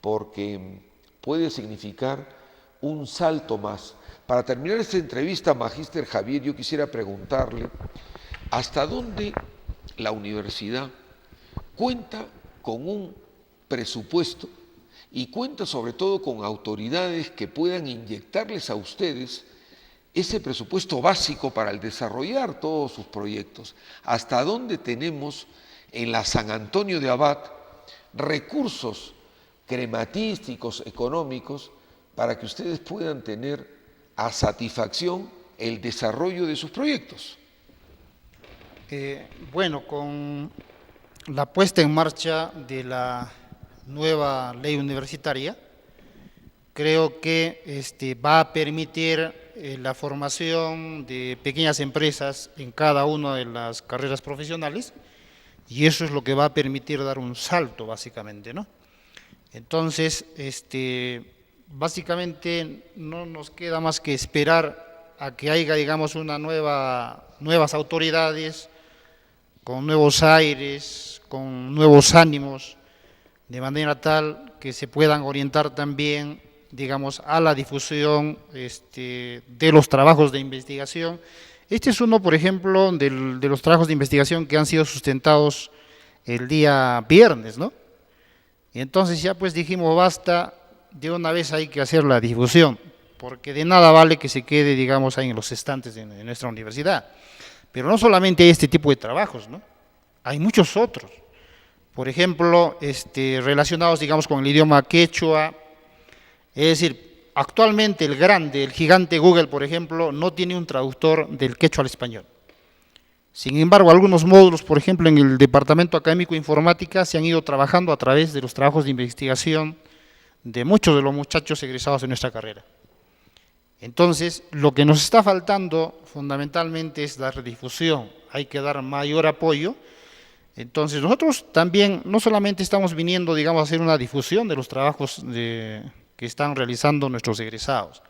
porque puede significar un salto más. Para terminar esta entrevista, Magíster Javier, yo quisiera preguntarle hasta dónde la universidad cuenta con un presupuesto y cuenta sobre todo con autoridades que puedan inyectarles a ustedes ese presupuesto básico para el desarrollar todos sus proyectos. ¿Hasta dónde tenemos en la San Antonio de Abad recursos crematísticos, económicos, para que ustedes puedan tener a satisfacción el desarrollo de sus proyectos? Bueno, con la puesta en marcha de la nueva ley universitaria, creo que va a permitir la formación de pequeñas empresas en cada una de las carreras profesionales, y eso es lo que va a permitir dar un salto, básicamente, ¿no? Entonces, básicamente no nos queda más que esperar a que haya, digamos, nuevas autoridades, con nuevos aires, con nuevos ánimos, de manera tal que se puedan orientar también, digamos, a la difusión de los trabajos de investigación. Este es uno, por ejemplo, de los trabajos de investigación que han sido sustentados el día viernes, ¿no? Y entonces ya pues dijimos, basta, de una vez hay que hacer la difusión, porque de nada vale que se quede, digamos, ahí en los estantes de nuestra universidad. Pero no solamente hay este tipo de trabajos, ¿no? Hay muchos otros. Por ejemplo, relacionados, digamos, con el idioma quechua. Es decir, actualmente el gigante Google, por ejemplo, no tiene un traductor del quechua al español. Sin embargo, algunos módulos, por ejemplo, en el Departamento Académico de Informática, se han ido trabajando a través de los trabajos de investigación de muchos de los muchachos egresados de nuestra carrera. Entonces, lo que nos está faltando fundamentalmente es dar difusión, hay que dar mayor apoyo. Entonces, nosotros también no solamente estamos viniendo, digamos, a hacer una difusión de los trabajos que están realizando nuestros egresados,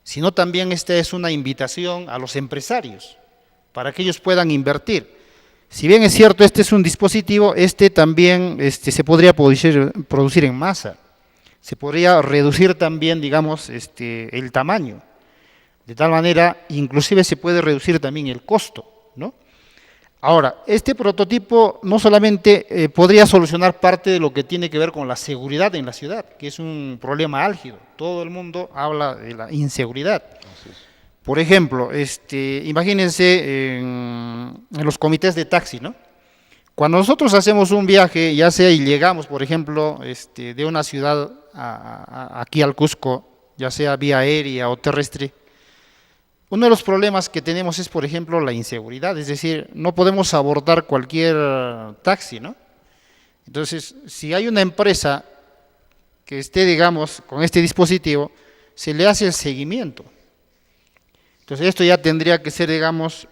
sino también esta es una invitación a los empresarios para que ellos puedan invertir. Si bien es cierto, este es un dispositivo, también se podría producir en masa, se podría reducir también, digamos, el tamaño, de tal manera, inclusive se puede reducir también el costo, ¿no? Ahora, este prototipo no solamente podría solucionar parte de lo que tiene que ver con la seguridad en la ciudad, que es un problema álgido. Todo el mundo habla de la inseguridad. Por ejemplo, imagínense en los comités de taxi, ¿no? Cuando nosotros hacemos un viaje, ya sea y llegamos, por ejemplo, de una ciudad aquí al Cusco, ya sea vía aérea o terrestre, uno de los problemas que tenemos es, por ejemplo, la inseguridad, es decir, no podemos abordar cualquier taxi, ¿no? Entonces, si hay una empresa que esté, digamos, con este dispositivo, se le hace el seguimiento. Entonces, esto ya tendría que ser, digamos,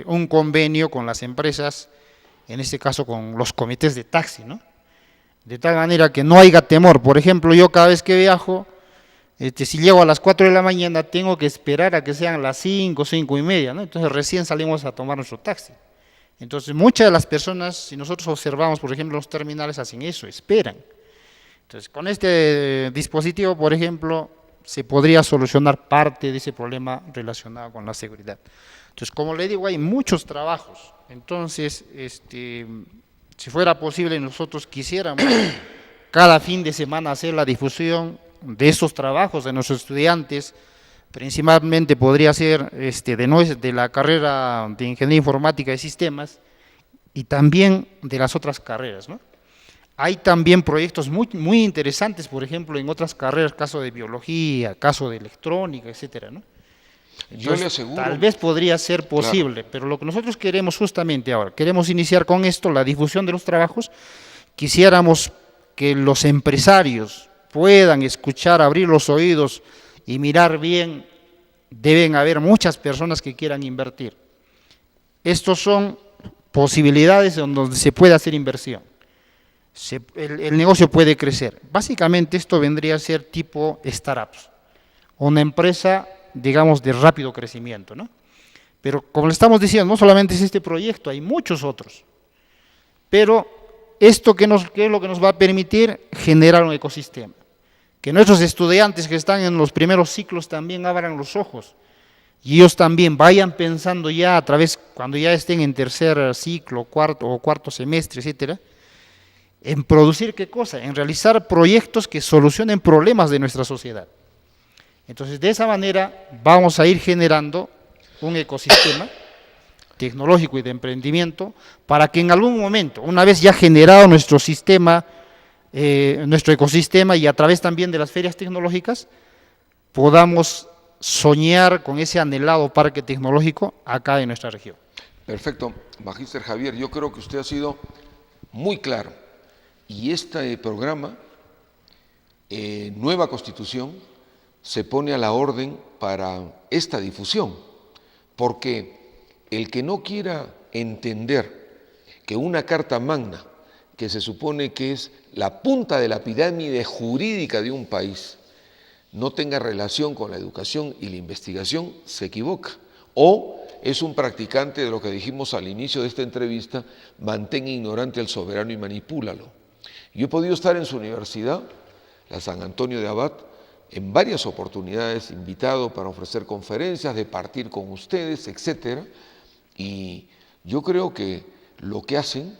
un convenio con las empresas, en este caso con los comités de taxi, ¿no? De tal manera que no haya temor. Por ejemplo, yo cada vez que viajo, si llego a las 4 de la mañana, tengo que esperar a que sean las 5, 5 y media, ¿no? Entonces recién salimos a tomar nuestro taxi. Entonces muchas de las personas, si nosotros observamos, por ejemplo, los terminales hacen eso, esperan. Entonces con este dispositivo, por ejemplo, se podría solucionar parte de ese problema relacionado con la seguridad. Entonces, como le digo, hay muchos trabajos. Entonces, si fuera posible, nosotros quisiéramos cada fin de semana hacer la difusión de esos trabajos de nuestros estudiantes, principalmente podría ser de la carrera de Ingeniería Informática y Sistemas y también de las otras carreras, ¿no? Hay también proyectos muy interesantes, por ejemplo, en otras carreras, caso de biología, caso de electrónica, etcétera, ¿no? Entonces, yo le aseguro, tal vez podría ser posible, claro. Pero lo que nosotros queremos justamente ahora, queremos iniciar con esto, la difusión de los trabajos, quisiéramos que los empresarios puedan escuchar, abrir los oídos y mirar bien, deben haber muchas personas que quieran invertir. Estos son posibilidades donde se puede hacer inversión, el negocio puede crecer. Básicamente esto vendría a ser tipo startups, una empresa, digamos, de rápido crecimiento, ¿no? Pero como le estamos diciendo, no solamente es este proyecto, hay muchos otros, pero esto ¿qué es lo que nos va a permitir? Generar un ecosistema. que nuestros estudiantes que están en los primeros ciclos también abran los ojos y ellos también vayan pensando ya a través, cuando ya estén en tercer ciclo, cuarto semestre, etcétera, en producir ¿qué cosa? En realizar proyectos que solucionen problemas de nuestra sociedad. Entonces, de esa manera vamos a ir generando un ecosistema tecnológico y de emprendimiento para que en algún momento, una vez ya generado nuestro sistema, nuestro ecosistema y a través también de las ferias tecnológicas, podamos soñar con ese anhelado parque tecnológico acá en nuestra región. Perfecto, Magíster Javier, yo creo que usted ha sido muy claro y este programa, Nueva Constitución, se pone a la orden para esta difusión, porque el que no quiera entender que una carta magna, que se supone que es la punta de la pirámide jurídica de un país, no tenga relación con la educación y la investigación, se equivoca. O es un practicante de lo que dijimos al inicio de esta entrevista, mantén ignorante al soberano y manipúlalo. Yo he podido estar en su universidad, la San Antonio de Abad, en varias oportunidades, invitado para ofrecer conferencias, departir con ustedes, etcétera, y yo creo que lo que hacen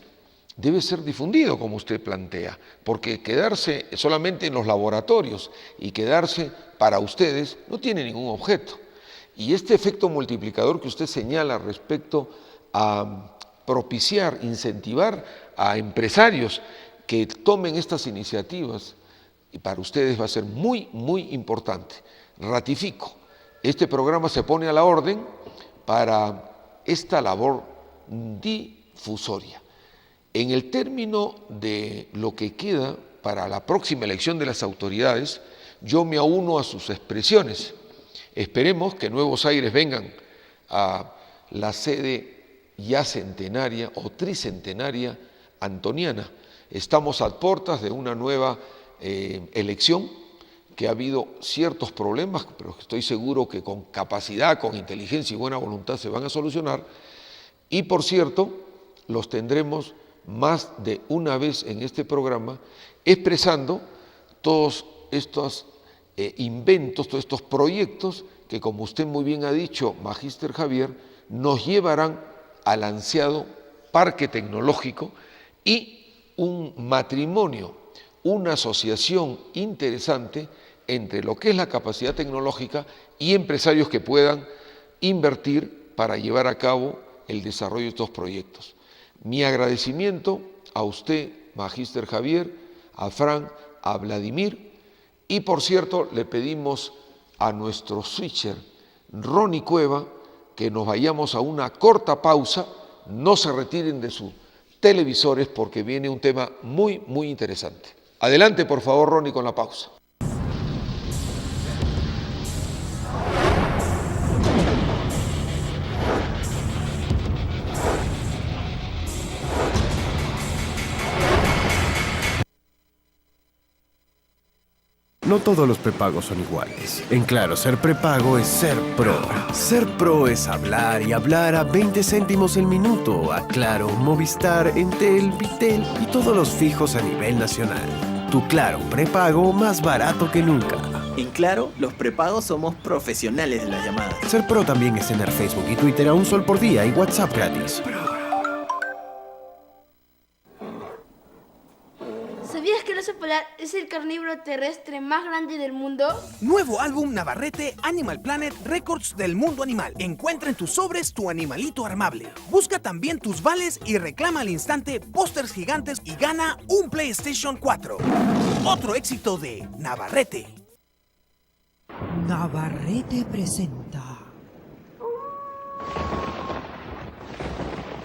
debe ser difundido, como usted plantea, porque quedarse solamente en los laboratorios y quedarse para ustedes no tiene ningún objeto. Y este efecto multiplicador que usted señala respecto a propiciar, incentivar a empresarios que tomen estas iniciativas, y para ustedes va a ser muy, muy importante. Ratifico, este programa se pone a la orden para esta labor difusoria. En el término de lo que queda para la próxima elección de las autoridades, yo me auno a sus expresiones. Esperemos que Nuevos Aires vengan a la sede ya centenaria o tricentenaria antoniana. Estamos a puertas de una nueva elección, que ha habido ciertos problemas, pero estoy seguro que con capacidad, con inteligencia y buena voluntad se van a solucionar. Y por cierto, los tendremos más de una vez en este programa, expresando todos estos inventos, todos estos proyectos que, como usted muy bien ha dicho, Magíster Javier, nos llevarán al ansiado parque tecnológico y un matrimonio, una asociación interesante entre lo que es la capacidad tecnológica y empresarios que puedan invertir para llevar a cabo el desarrollo de estos proyectos. Mi agradecimiento a usted, Magíster Javier, a Fran, a Vladimir, y por cierto le pedimos a nuestro switcher Ronnie Cueva que nos vayamos a una corta pausa, no se retiren de sus televisores porque viene un tema muy, muy interesante. Adelante, por favor, Ronnie, con la pausa. No todos los prepagos son iguales. En Claro, ser prepago es ser pro. Ser pro es hablar y hablar a 20 céntimos el minuto. A Claro, Movistar, Entel, Vitel y todos los fijos a nivel nacional. Tu Claro prepago más barato que nunca. En Claro, los prepagos somos profesionales de las llamadas. Ser pro también es tener Facebook y Twitter a $1 por día y WhatsApp gratis. ¿Sabías que el oso polar es el carnívoro terrestre más grande del mundo? Nuevo álbum Navarrete Animal Planet Records del Mundo Animal. Encuentra en tus sobres tu animalito armable. Busca también tus vales y reclama al instante pósters gigantes y gana un PlayStation 4. Otro éxito de Navarrete. Navarrete presenta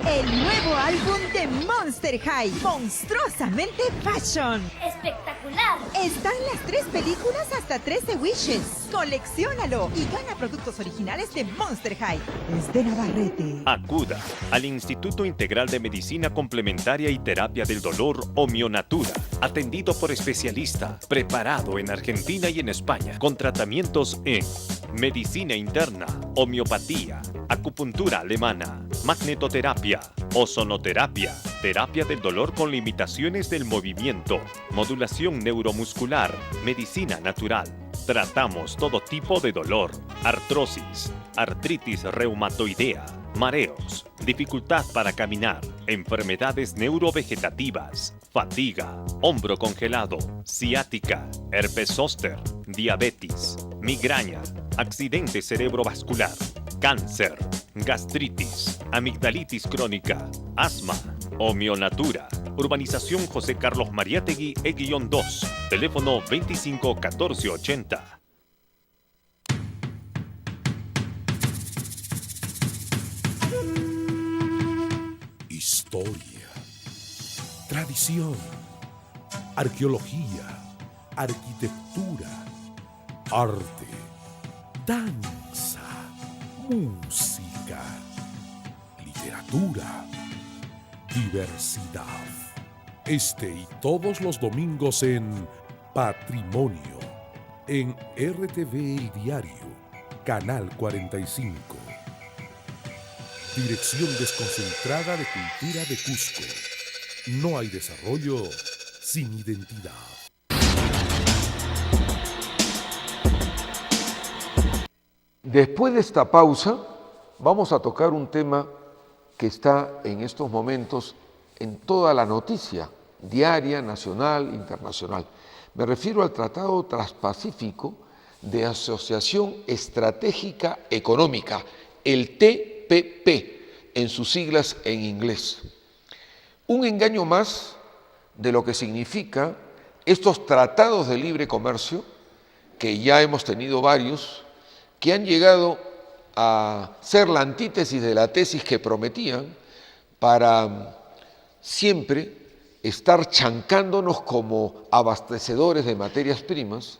el nuevo álbum de Monster High, Monstruosamente Fashion. ¡Espectacular! Están las 3 películas hasta 13 wishes. Colecciónalo y gana productos originales de Monster High. Es de Navarrete. Acuda al Instituto Integral de Medicina Complementaria y Terapia del Dolor Homionatura, atendido por especialista, preparado en Argentina y en España, con tratamientos en medicina interna, homeopatía, acupuntura alemana, magnetoterapia, Ozonoterapia, terapia del dolor con limitaciones del movimiento, modulación neuromuscular, medicina natural. Tratamos todo tipo de dolor, artrosis, artritis reumatoidea, mareos, dificultad para caminar, enfermedades neurovegetativas, fatiga, hombro congelado, ciática, herpes zóster, diabetes, migraña, accidente cerebrovascular, cáncer, gastritis, amigdalitis crónica, asma, Homionatura, Urbanización José Carlos Mariátegui, E-2, teléfono 25 14 80. Historia, tradición, arqueología, arquitectura, arte, danza, música, literatura, diversidad. Este y todos los domingos en Patrimonio, en RTV El Diario, Canal 45. Dirección Desconcentrada de Cultura de Cusco. No hay desarrollo sin identidad. Después de esta pausa, vamos a tocar un tema que está en estos momentos en toda la noticia diaria, nacional, internacional. Me refiero al Tratado Transpacífico de Asociación Estratégica Económica, el TPP, en sus siglas en inglés. Un engaño más de lo que significa estos tratados de libre comercio, que ya hemos tenido varios, que han llegado a ser la antítesis de la tesis que prometían para siempre estar chancándonos como abastecedores de materias primas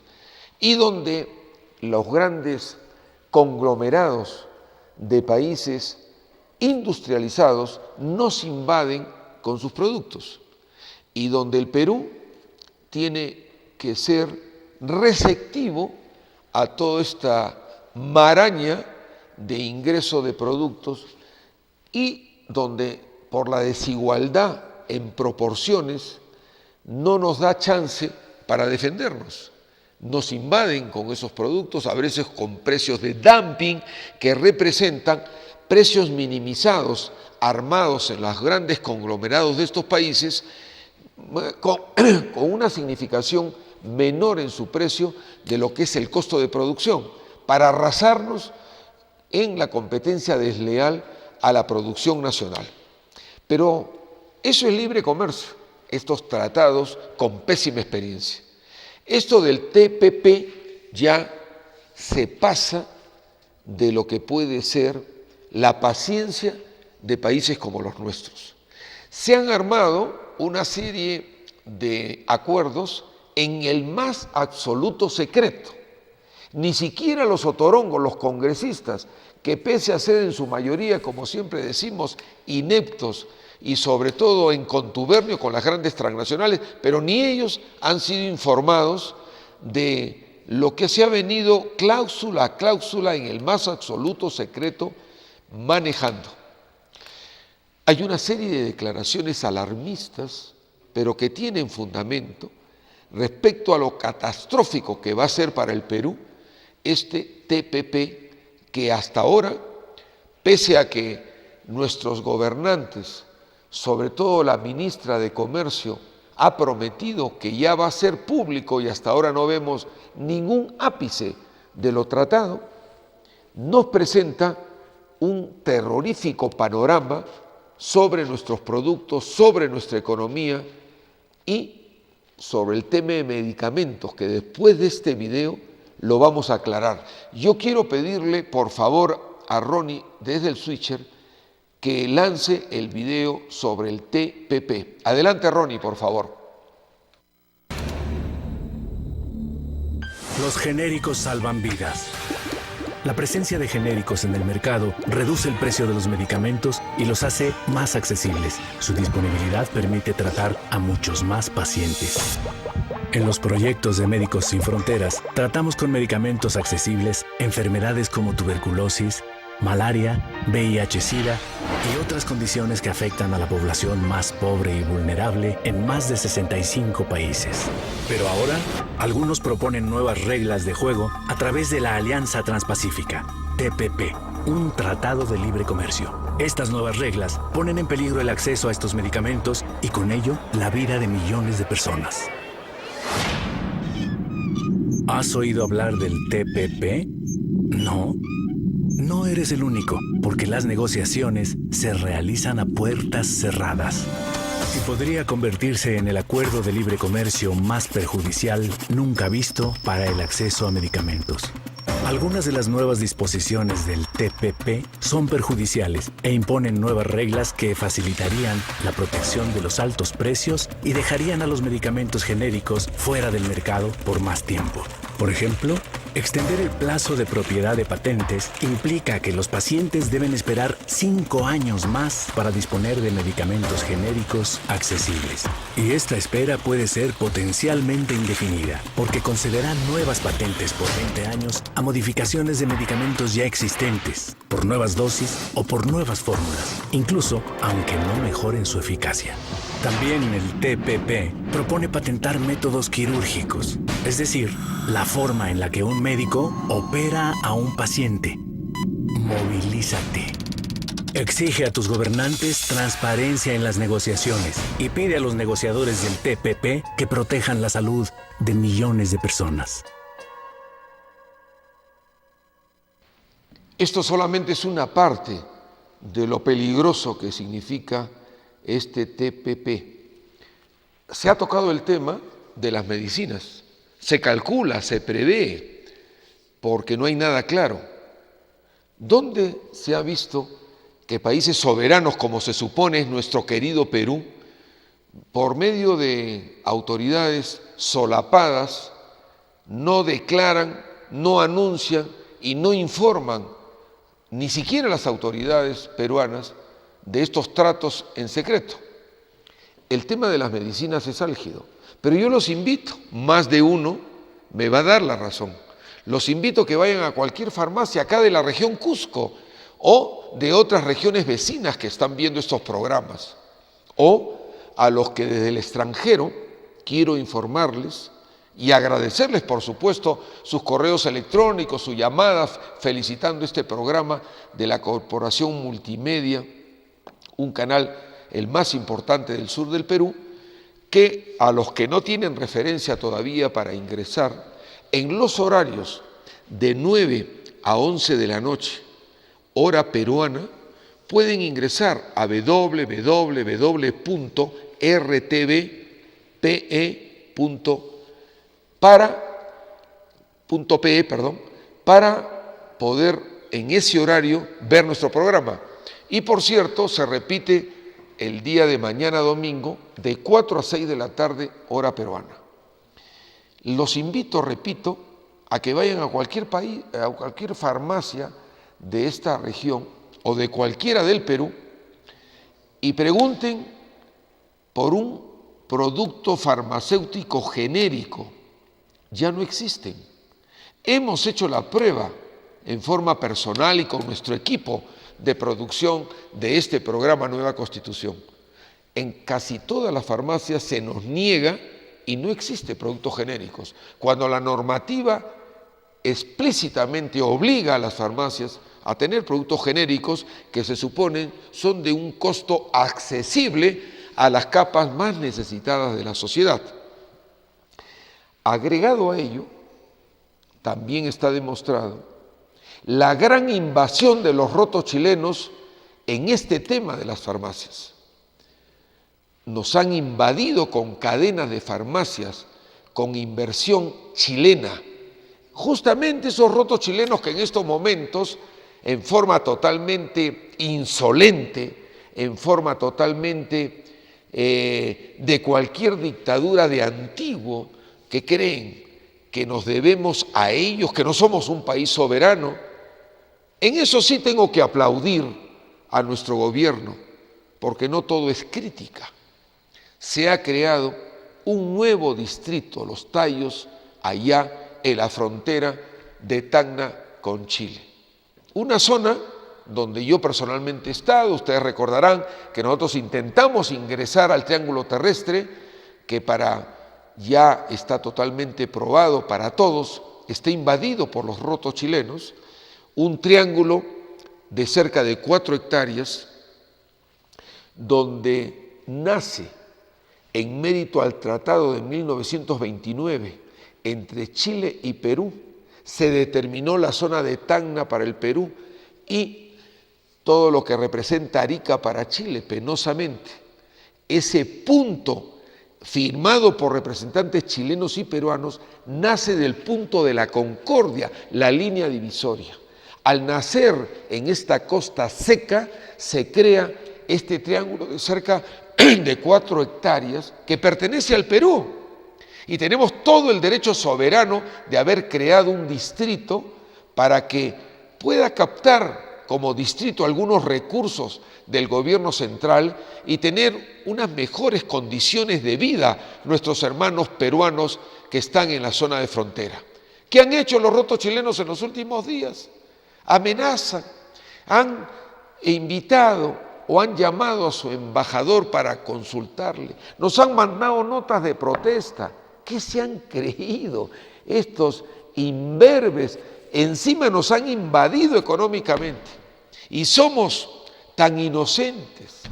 y donde los grandes conglomerados de países industrializados nos invaden con sus productos y donde el Perú tiene que ser receptivo a toda esta maraña de ingreso de productos y donde por la desigualdad en proporciones no nos da chance para defendernos. Nos invaden con esos productos, a veces con precios de dumping que representan precios minimizados, armados en los grandes conglomerados de estos países, con una significación menor en su precio de lo que es el costo de producción, para arrasarnos en la competencia desleal a la producción nacional. Pero eso es libre comercio, estos tratados con pésima experiencia. Esto del TPP ya se pasa de lo que puede ser la paciencia de países como los nuestros. Se han armado una serie de acuerdos en el más absoluto secreto. Ni siquiera los otorongos, los congresistas, que pese a ser en su mayoría, como siempre decimos, ineptos y sobre todo en contubernio con las grandes transnacionales, pero ni ellos han sido informados de lo que se ha venido cláusula a cláusula en el más absoluto secreto manejando. Hay una serie de declaraciones alarmistas, pero que tienen fundamento respecto a lo catastrófico que va a ser para el Perú este TPP, que hasta ahora, pese a que nuestros gobernantes, sobre todo la ministra de Comercio, ha prometido que ya va a ser público y hasta ahora no vemos ningún ápice de lo tratado, nos presenta un terrorífico panorama sobre nuestros productos, sobre nuestra economía y sobre el tema de medicamentos, que después de este video lo vamos a aclarar. Yo quiero pedirle, por favor, a Ronnie, desde el switcher, que lance el video sobre el TPP. Adelante, Ronnie, por favor. Los genéricos salvan vidas. La presencia de genéricos en el mercado reduce el precio de los medicamentos y los hace más accesibles. Su disponibilidad permite tratar a muchos más pacientes. En los proyectos de Médicos Sin Fronteras, tratamos con medicamentos accesibles enfermedades como tuberculosis, malaria, VIH-Sida y otras condiciones que afectan a la población más pobre y vulnerable en más de 65 países. Pero ahora, algunos proponen nuevas reglas de juego a través de la Alianza Transpacífica, TPP, un tratado de libre comercio. Estas nuevas reglas ponen en peligro el acceso a estos medicamentos y con ello la vida de millones de personas. ¿Has oído hablar del TPP? ¿No? No eres el único, porque las negociaciones se realizan a puertas cerradas. Y podría convertirse en el acuerdo de libre comercio más perjudicial nunca visto para el acceso a medicamentos. Algunas de las nuevas disposiciones del TPP son perjudiciales e imponen nuevas reglas que facilitarían la protección de los altos precios y dejarían a los medicamentos genéricos fuera del mercado por más tiempo. Por ejemplo, extender el plazo de propiedad de patentes implica que los pacientes deben esperar 5 años más para disponer de medicamentos genéricos accesibles. Y esta espera puede ser potencialmente indefinida, porque concederán nuevas patentes por 20 años a modificaciones de medicamentos ya existentes, por nuevas dosis o por nuevas fórmulas, incluso aunque no mejoren su eficacia. También el TPP propone patentar métodos quirúrgicos, es decir, la forma en la que un médico opera a un paciente. Movilízate. Exige a tus gobernantes transparencia en las negociaciones y pide a los negociadores del TPP que protejan la salud de millones de personas. Esto solamente es una parte de lo peligroso que significa este TPP. Se ha tocado el tema de las medicinas. Se calcula, se prevé, porque no hay nada claro. ¿Dónde se ha visto que países soberanos, como se supone es nuestro querido Perú, por medio de autoridades solapadas, no declaran, no anuncian y no informan, ni siquiera las autoridades peruanas, de estos tratos en secreto? El tema de las medicinas es álgido, pero yo los invito, más de uno me va a dar la razón, los invito a que vayan a cualquier farmacia acá de la región Cusco o de otras regiones vecinas que están viendo estos programas, o a los que desde el extranjero quiero informarles y agradecerles, por supuesto, sus correos electrónicos, sus llamadas, felicitando este programa de la Corporación Multimedia, un canal el más importante del sur del Perú, que a los que no tienen referencia todavía para ingresar, en los horarios de 9 a 11 de la noche, hora peruana, pueden ingresar a www.rtve.pe para poder en ese horario ver nuestro programa. Y por cierto, se repite el día de mañana domingo de 4 a 6 de la tarde, hora peruana. Los invito, repito, a que vayan a cualquier país, a cualquier farmacia de esta región o de cualquiera del Perú y pregunten por un producto farmacéutico genérico. Ya no existen. Hemos hecho la prueba en forma personal y con nuestro equipo de producción de este programa Nueva Constitución. En casi todas las farmacias se nos niega y no existe productos genéricos, cuando la normativa explícitamente obliga a las farmacias a tener productos genéricos que se suponen son de un costo accesible a las capas más necesitadas de la sociedad. Agregado a ello, también está demostrado la gran invasión de los rotos chilenos en este tema de las farmacias. Nos han invadido con cadenas de farmacias, con inversión chilena. Justamente esos rotos chilenos que en estos momentos, en forma totalmente insolente, en forma totalmente de cualquier dictadura de antiguo, que creen que nos debemos a ellos, que no somos un país soberano. En eso sí tengo que aplaudir a nuestro gobierno, porque no todo es crítica. Se ha creado un nuevo distrito, Los Tallos, allá en la frontera de Tacna con Chile. Una zona donde yo personalmente he estado. Ustedes recordarán que nosotros intentamos ingresar al triángulo terrestre, que ya está totalmente probado para todos, está invadido por los rotos chilenos, un triángulo de cerca de 4 hectáreas, donde nace, en mérito al tratado de 1929 entre Chile y Perú, se determinó la zona de Tacna para el Perú y todo lo que representa Arica para Chile, penosamente. Ese punto firmado por representantes chilenos y peruanos nace del punto de la Concordia, la línea divisoria. Al nacer en esta costa seca, se crea este triángulo de cerca de 4 hectáreas que pertenece al Perú. Y tenemos todo el derecho soberano de haber creado un distrito para que pueda captar como distrito algunos recursos del gobierno central y tener unas mejores condiciones de vida nuestros hermanos peruanos que están en la zona de frontera. ¿Qué han hecho los rotos chilenos en los últimos días? Amenazan, han invitado o han llamado a su embajador para consultarle, nos han mandado notas de protesta. ¿Qué se han creído estos imberbes? Encima nos han invadido económicamente y somos tan inocentes.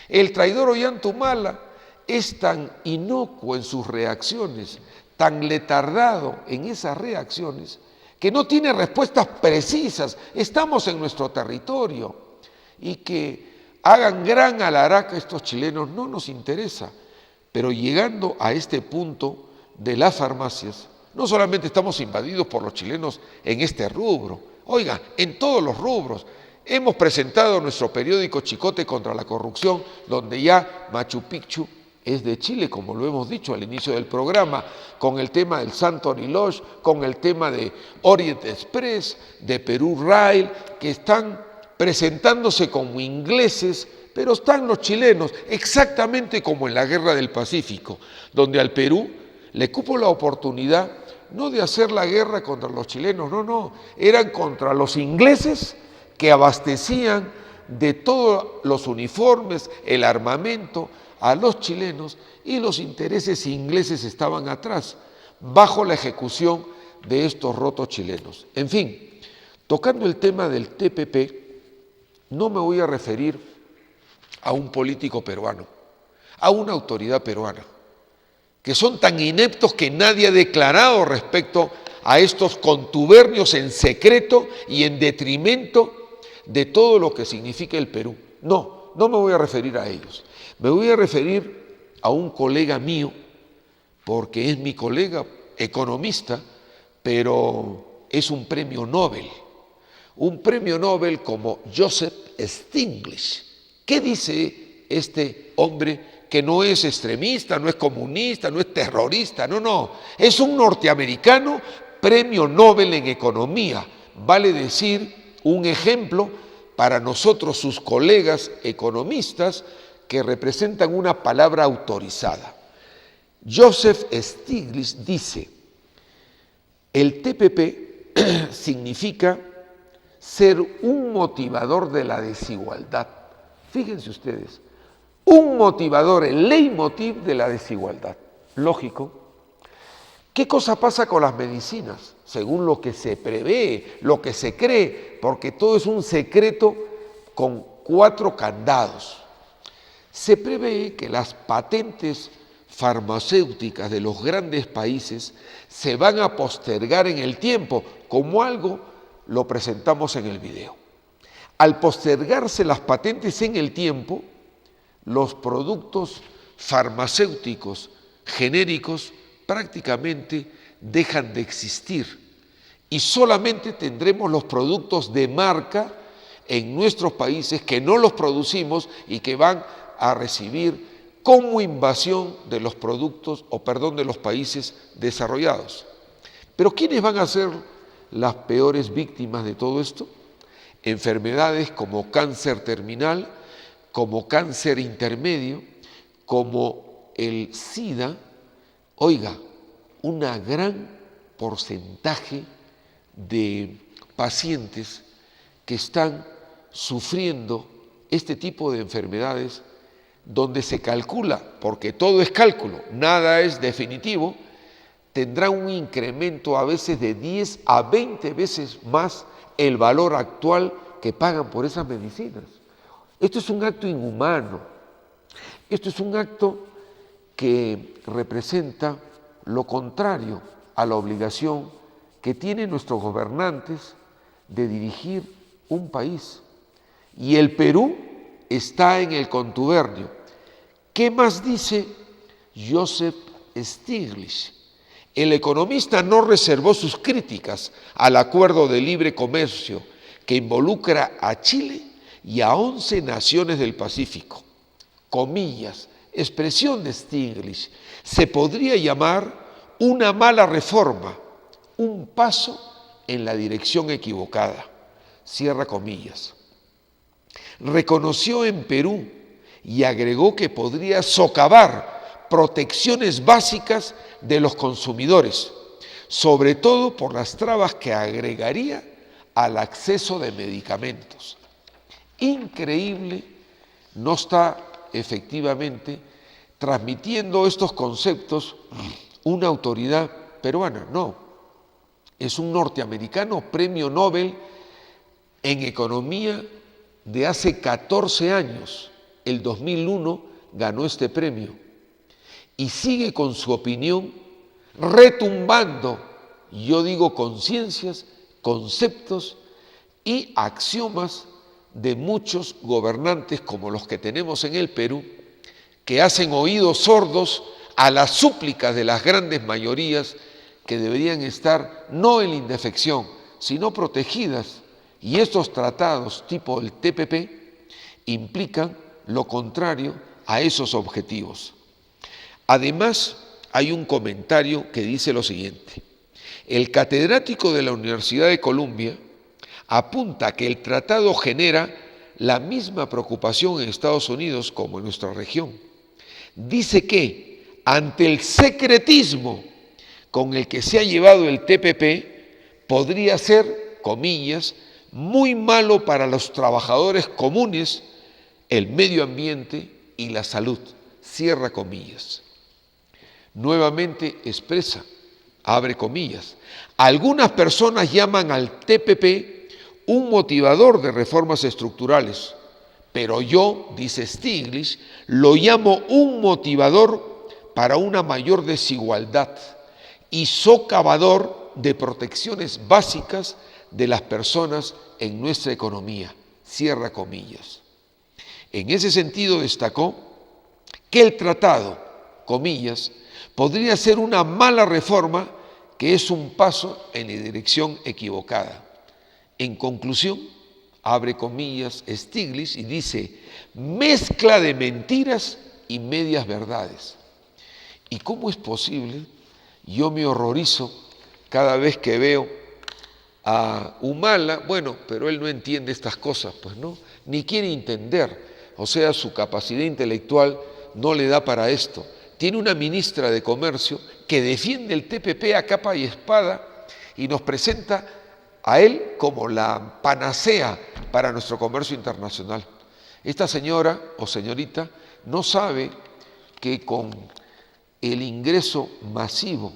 El traidor Ollantaytamala es tan inocuo en sus reacciones, tan letardado en esas reacciones, que no tiene respuestas precisas. Estamos en nuestro territorio y que hagan gran alaraca estos chilenos no nos interesa, pero llegando a este punto de las farmacias, no solamente estamos invadidos por los chilenos en este rubro, oiga, en todos los rubros. Hemos presentado nuestro periódico Chicote contra la corrupción, donde ya Machu Picchu es de Chile, como lo hemos dicho al inicio del programa, con el tema del Santony Lodge, con el tema de Orient Express, de Perú Rail, que están presentándose como ingleses, pero están los chilenos, exactamente como en la Guerra del Pacífico, donde al Perú le cupo la oportunidad no de hacer la guerra contra los chilenos, no, eran contra los ingleses que abastecían de todos los uniformes, el armamento a los chilenos, y los intereses ingleses estaban atrás, bajo la ejecución de estos rotos chilenos. En fin, tocando el tema del TPP, no me voy a referir a un político peruano, a una autoridad peruana, que son tan ineptos que nadie ha declarado respecto a estos contubernios en secreto y en detrimento de todo lo que significa el Perú. No me voy a referir a ellos. Me voy a referir a un colega mío, porque es mi colega economista, pero es un premio Nobel. Un premio Nobel como Joseph Stiglitz. ¿Qué dice este hombre? Que no es extremista, no es comunista, no es terrorista, no. Es un norteamericano premio Nobel en economía. Vale decir, un ejemplo para nosotros, sus colegas economistas, que representan una palabra autorizada. Joseph Stiglitz dice, el TPP significa ser un motivador de la desigualdad. Fíjense ustedes, un motivador, el leitmotiv de la desigualdad. Lógico. ¿Qué cosa pasa con las medicinas? Según lo que se prevé, lo que se cree, porque todo es un secreto con 4 candados. Se prevé que las patentes farmacéuticas de los grandes países se van a postergar en el tiempo, como algo lo presentamos en el video. Al postergarse las patentes en el tiempo, los productos farmacéuticos genéricos prácticamente dejan de existir y solamente tendremos los productos de marca en nuestros países que no los producimos y que van a recibir como invasión de los productos, de los países desarrollados. Pero ¿quiénes van a ser las peores víctimas de todo esto? Enfermedades como cáncer terminal, como cáncer intermedio, como el SIDA. Oiga, un gran porcentaje de pacientes que están sufriendo este tipo de enfermedades donde se calcula, porque todo es cálculo, nada es definitivo, tendrá un incremento a veces de 10 a 20 veces más el valor actual que pagan por esas medicinas. Esto es un acto inhumano, esto es un acto que representa lo contrario a la obligación que tienen nuestros gobernantes de dirigir un país. Y el Perú está en el contubernio. ¿Qué más dice Joseph Stiglitz? El economista no reservó sus críticas al acuerdo de libre comercio que involucra a Chile y a 11 naciones del Pacífico. Comillas, expresión de Stiglitz, se podría llamar una mala reforma, un paso en la dirección equivocada. Cierra comillas. Reconoció en Perú y agregó que podría socavar protecciones básicas de los consumidores, sobre todo por las trabas que agregaría al acceso de medicamentos. Increíble, no está efectivamente transmitiendo estos conceptos una autoridad peruana, no. Es un norteamericano, premio Nobel en economía de hace 14 años. El 2001 ganó este premio y sigue con su opinión retumbando, yo digo, conciencias, conceptos y axiomas de muchos gobernantes como los que tenemos en el Perú, que hacen oídos sordos a las súplicas de las grandes mayorías que deberían estar no en la indefección, sino protegidas. Y estos tratados tipo el TPP implican lo contrario a esos objetivos. Además, hay un comentario que dice lo siguiente. El catedrático de la Universidad de Columbia apunta que el tratado genera la misma preocupación en Estados Unidos como en nuestra región. Dice que ante el secretismo con el que se ha llevado el TPP, podría ser, comillas, muy malo para los trabajadores comunes, el medio ambiente y la salud, cierra comillas. Nuevamente expresa, abre comillas, algunas personas llaman al TPP un motivador de reformas estructurales, pero yo, dice Stiglitz, lo llamo un motivador para una mayor desigualdad y socavador de protecciones básicas de las personas en nuestra economía, cierra comillas. En ese sentido destacó que el tratado, comillas, podría ser una mala reforma que es un paso en la dirección equivocada. En conclusión, abre comillas Stiglitz y dice, mezcla de mentiras y medias verdades. ¿Y cómo es posible? Yo me horrorizo cada vez que veo a Humala, bueno, pero él no entiende estas cosas, pues no, ni quiere entender, o sea, su capacidad intelectual no le da para esto. Tiene una ministra de Comercio que defiende el TPP a capa y espada y nos presenta a él como la panacea para nuestro comercio internacional. Esta señora o señorita no sabe que con el ingreso masivo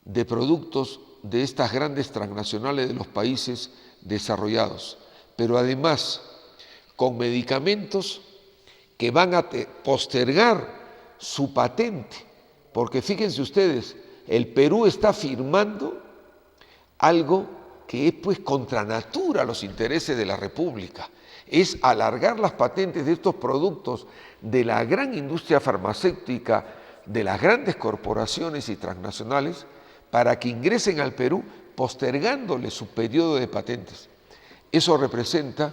de productos de estas grandes transnacionales de los países desarrollados, pero además con medicamentos que van a postergar su patente, porque fíjense ustedes, el Perú está firmando algo que es pues contra natura los intereses de la República, es alargar las patentes de estos productos de la gran industria farmacéutica, de las grandes corporaciones y transnacionales, para que ingresen al Perú postergándole su periodo de patentes. Eso representa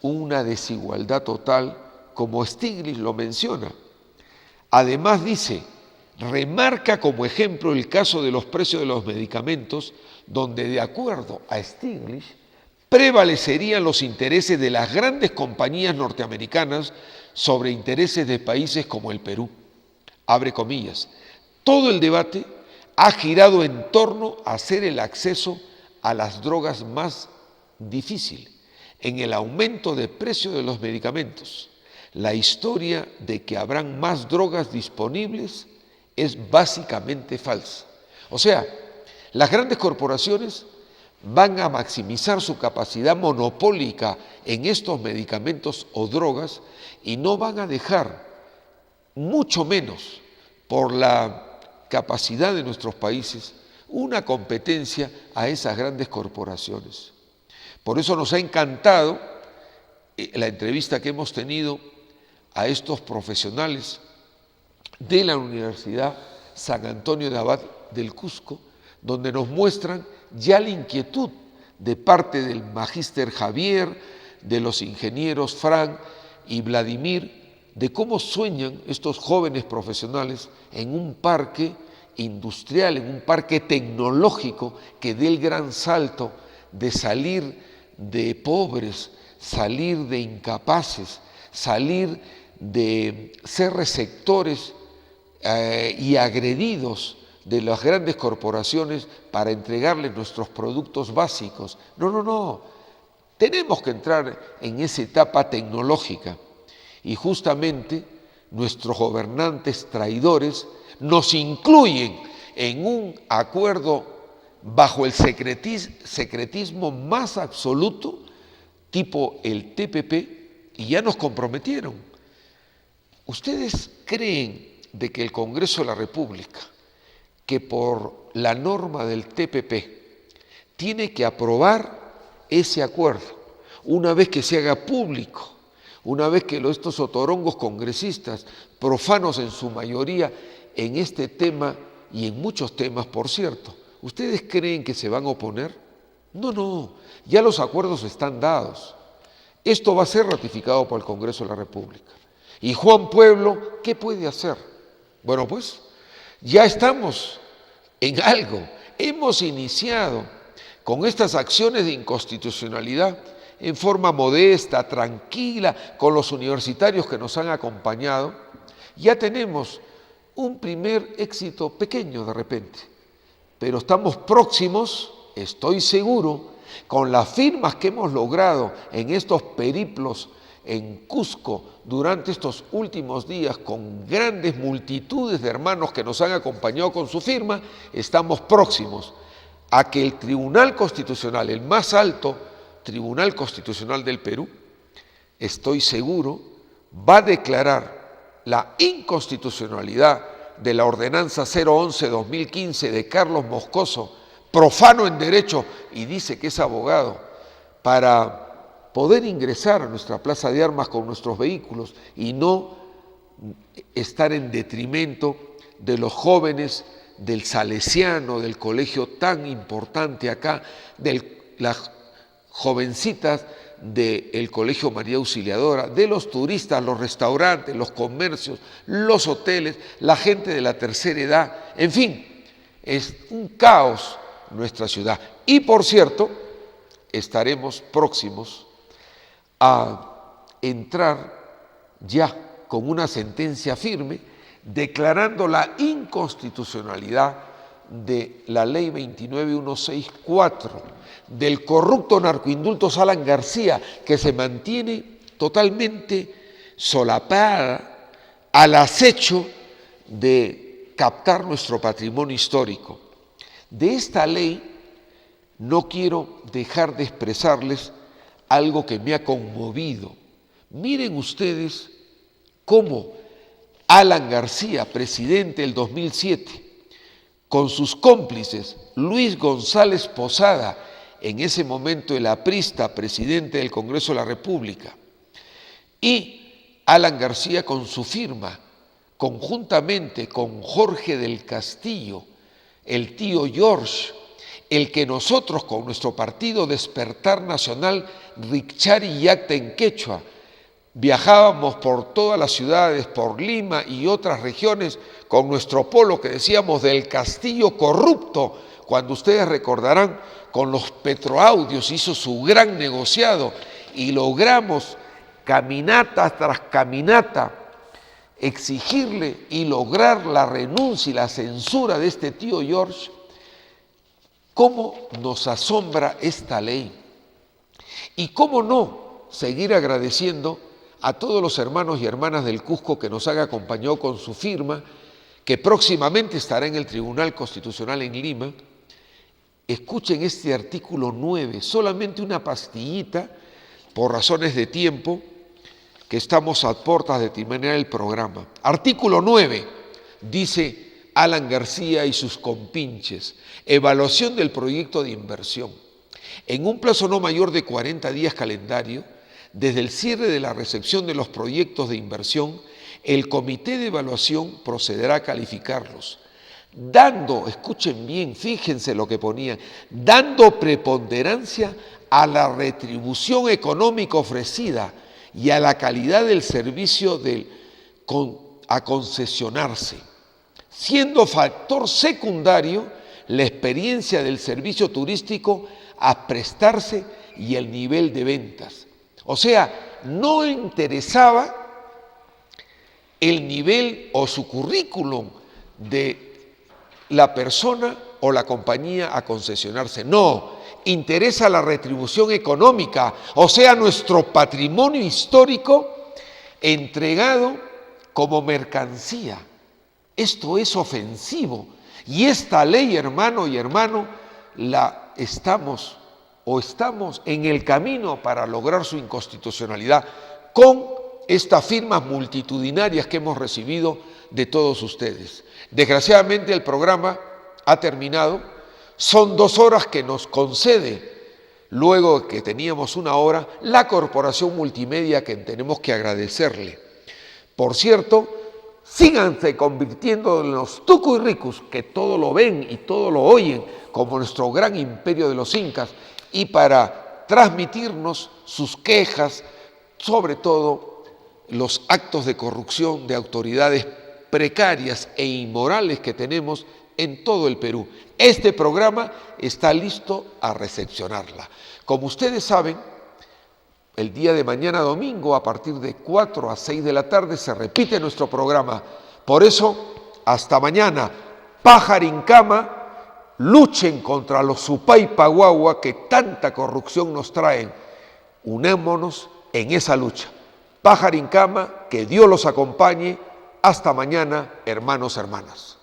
una desigualdad total, como Stiglitz lo menciona. Además dice, remarca como ejemplo el caso de los precios de los medicamentos, donde de acuerdo a Stiglitz, prevalecerían los intereses de las grandes compañías norteamericanas sobre intereses de países como el Perú. Abre comillas. Todo el debate ha girado en torno a hacer el acceso a las drogas más difícil. en el aumento de precio de los medicamentos. La historia de que habrán más drogas disponibles es básicamente falsa. O sea, las grandes corporaciones van a maximizar su capacidad monopólica en estos medicamentos o drogas y no van a dejar, mucho menos por la capacidad de nuestros países, una competencia a esas grandes corporaciones. Por eso nos ha encantado la entrevista que hemos tenido a estos profesionales de la Universidad San Antonio de Abad del Cusco, donde nos muestran ya la inquietud de parte del magíster Javier, de los ingenieros Frank y Vladimir, de cómo sueñan estos jóvenes profesionales en un parque industrial, en un parque tecnológico que dé el gran salto de salir de pobres, salir de incapaces, salir de ser receptores y agredidos de las grandes corporaciones para entregarles nuestros productos básicos. No. Tenemos que entrar en esa etapa tecnológica y justamente nuestros gobernantes traidores nos incluyen en un acuerdo bajo el secretismo más absoluto, tipo el TPP, y ya nos comprometieron. ¿Ustedes creen de que el Congreso de la República, que por la norma del TPP tiene que aprobar ese acuerdo una vez que se haga público, una vez que estos otorongos congresistas, profanos en su mayoría en este tema y en muchos temas, por cierto, ¿ustedes creen que se van a oponer? No, ya los acuerdos están dados. Esto va a ser ratificado por el Congreso de la República. ¿Y Juan Pueblo qué puede hacer? Bueno, pues ya estamos en algo. Hemos iniciado con estas acciones de inconstitucionalidad en forma modesta, tranquila, con los universitarios que nos han acompañado. Ya tenemos un primer éxito pequeño de repente, pero estamos próximos, estoy seguro, con las firmas que hemos logrado en estos periplos en Cusco durante estos últimos días, con grandes multitudes de hermanos que nos han acompañado con su firma, estamos próximos a que el Tribunal Constitucional, el más alto Tribunal Constitucional del Perú, estoy seguro, va a declarar la inconstitucionalidad de la ordenanza 011-2015 de Carlos Moscoso, profano en derecho, y dice que es abogado, para poder ingresar a nuestra plaza de armas con nuestros vehículos y no estar en detrimento de los jóvenes del Salesiano, del colegio tan importante acá, de las jovencitas del Colegio María Auxiliadora, de los turistas, los restaurantes, los comercios, los hoteles, la gente de la tercera edad, en fin, es un caos nuestra ciudad. Y por cierto, estaremos próximos a entrar ya con una sentencia firme declarando la inconstitucionalidad de la ley 29164 del corrupto narcoindulto Alan García, que se mantiene totalmente solapada al acecho de captar nuestro patrimonio histórico. De esta ley no quiero dejar de expresarles algo que me ha conmovido. Miren ustedes cómo Alan García, presidente del 2007, con sus cómplices, Luis González Posada, en ese momento el aprista, presidente del Congreso de la República, y Alan García con su firma, conjuntamente con Jorge del Castillo, el tío George, el que nosotros con nuestro partido Despertar Nacional, Ricchari Yacta en Quechua, viajábamos por todas las ciudades, por Lima y otras regiones, con nuestro polo que decíamos del Castillo corrupto, cuando ustedes recordarán, con los petroaudios hizo su gran negociado y logramos caminata tras caminata exigirle y lograr la renuncia y la censura de este tío George. ¿Cómo nos asombra esta ley? Y cómo no seguir agradeciendo a todos los hermanos y hermanas del Cusco que nos han acompañado con su firma, que próximamente estará en el Tribunal Constitucional en Lima. Escuchen este artículo 9, solamente una pastillita, por razones de tiempo, que estamos a puertas de terminar el programa. Artículo 9, dice Alan García y sus compinches, evaluación del proyecto de inversión. En un plazo no mayor de 40 días calendario, desde el cierre de la recepción de los proyectos de inversión, el comité de evaluación procederá a calificarlos, dando, escuchen bien, fíjense lo que ponía, dando preponderancia a la retribución económica ofrecida y a la calidad del servicio a concesionarse, siendo factor secundario la experiencia del servicio turístico a prestarse y el nivel de ventas. O sea, no interesaba el nivel o su currículum de la persona o la compañía a concesionarse. No, interesa la retribución económica, o sea, nuestro patrimonio histórico entregado como mercancía. Esto es ofensivo. Y esta ley, hermano y hermano, estamos en el camino para lograr su inconstitucionalidad con estas firmas multitudinarias que hemos recibido de todos ustedes. Desgraciadamente el programa ha terminado. Son 2 horas que nos concede, luego que teníamos 1 hora, la Corporación Multimedia, que tenemos que agradecerle. Por cierto, síganse convirtiendo en los tucu y ricus, que todo lo ven y todo lo oyen, como nuestro gran imperio de los incas, y para transmitirnos sus quejas, sobre todo los actos de corrupción de autoridades precarias e inmorales que tenemos en todo el Perú. Este programa está listo a recepcionarla. Como ustedes saben, el día de mañana domingo, a partir de 4 a 6 de la tarde, se repite nuestro programa. Por eso, hasta mañana, Pajarincama, luchen contra los Supay-Paguagua que tanta corrupción nos traen. Unámonos en esa lucha. Pajarincama, que Dios los acompañe. Hasta mañana, hermanos, hermanas.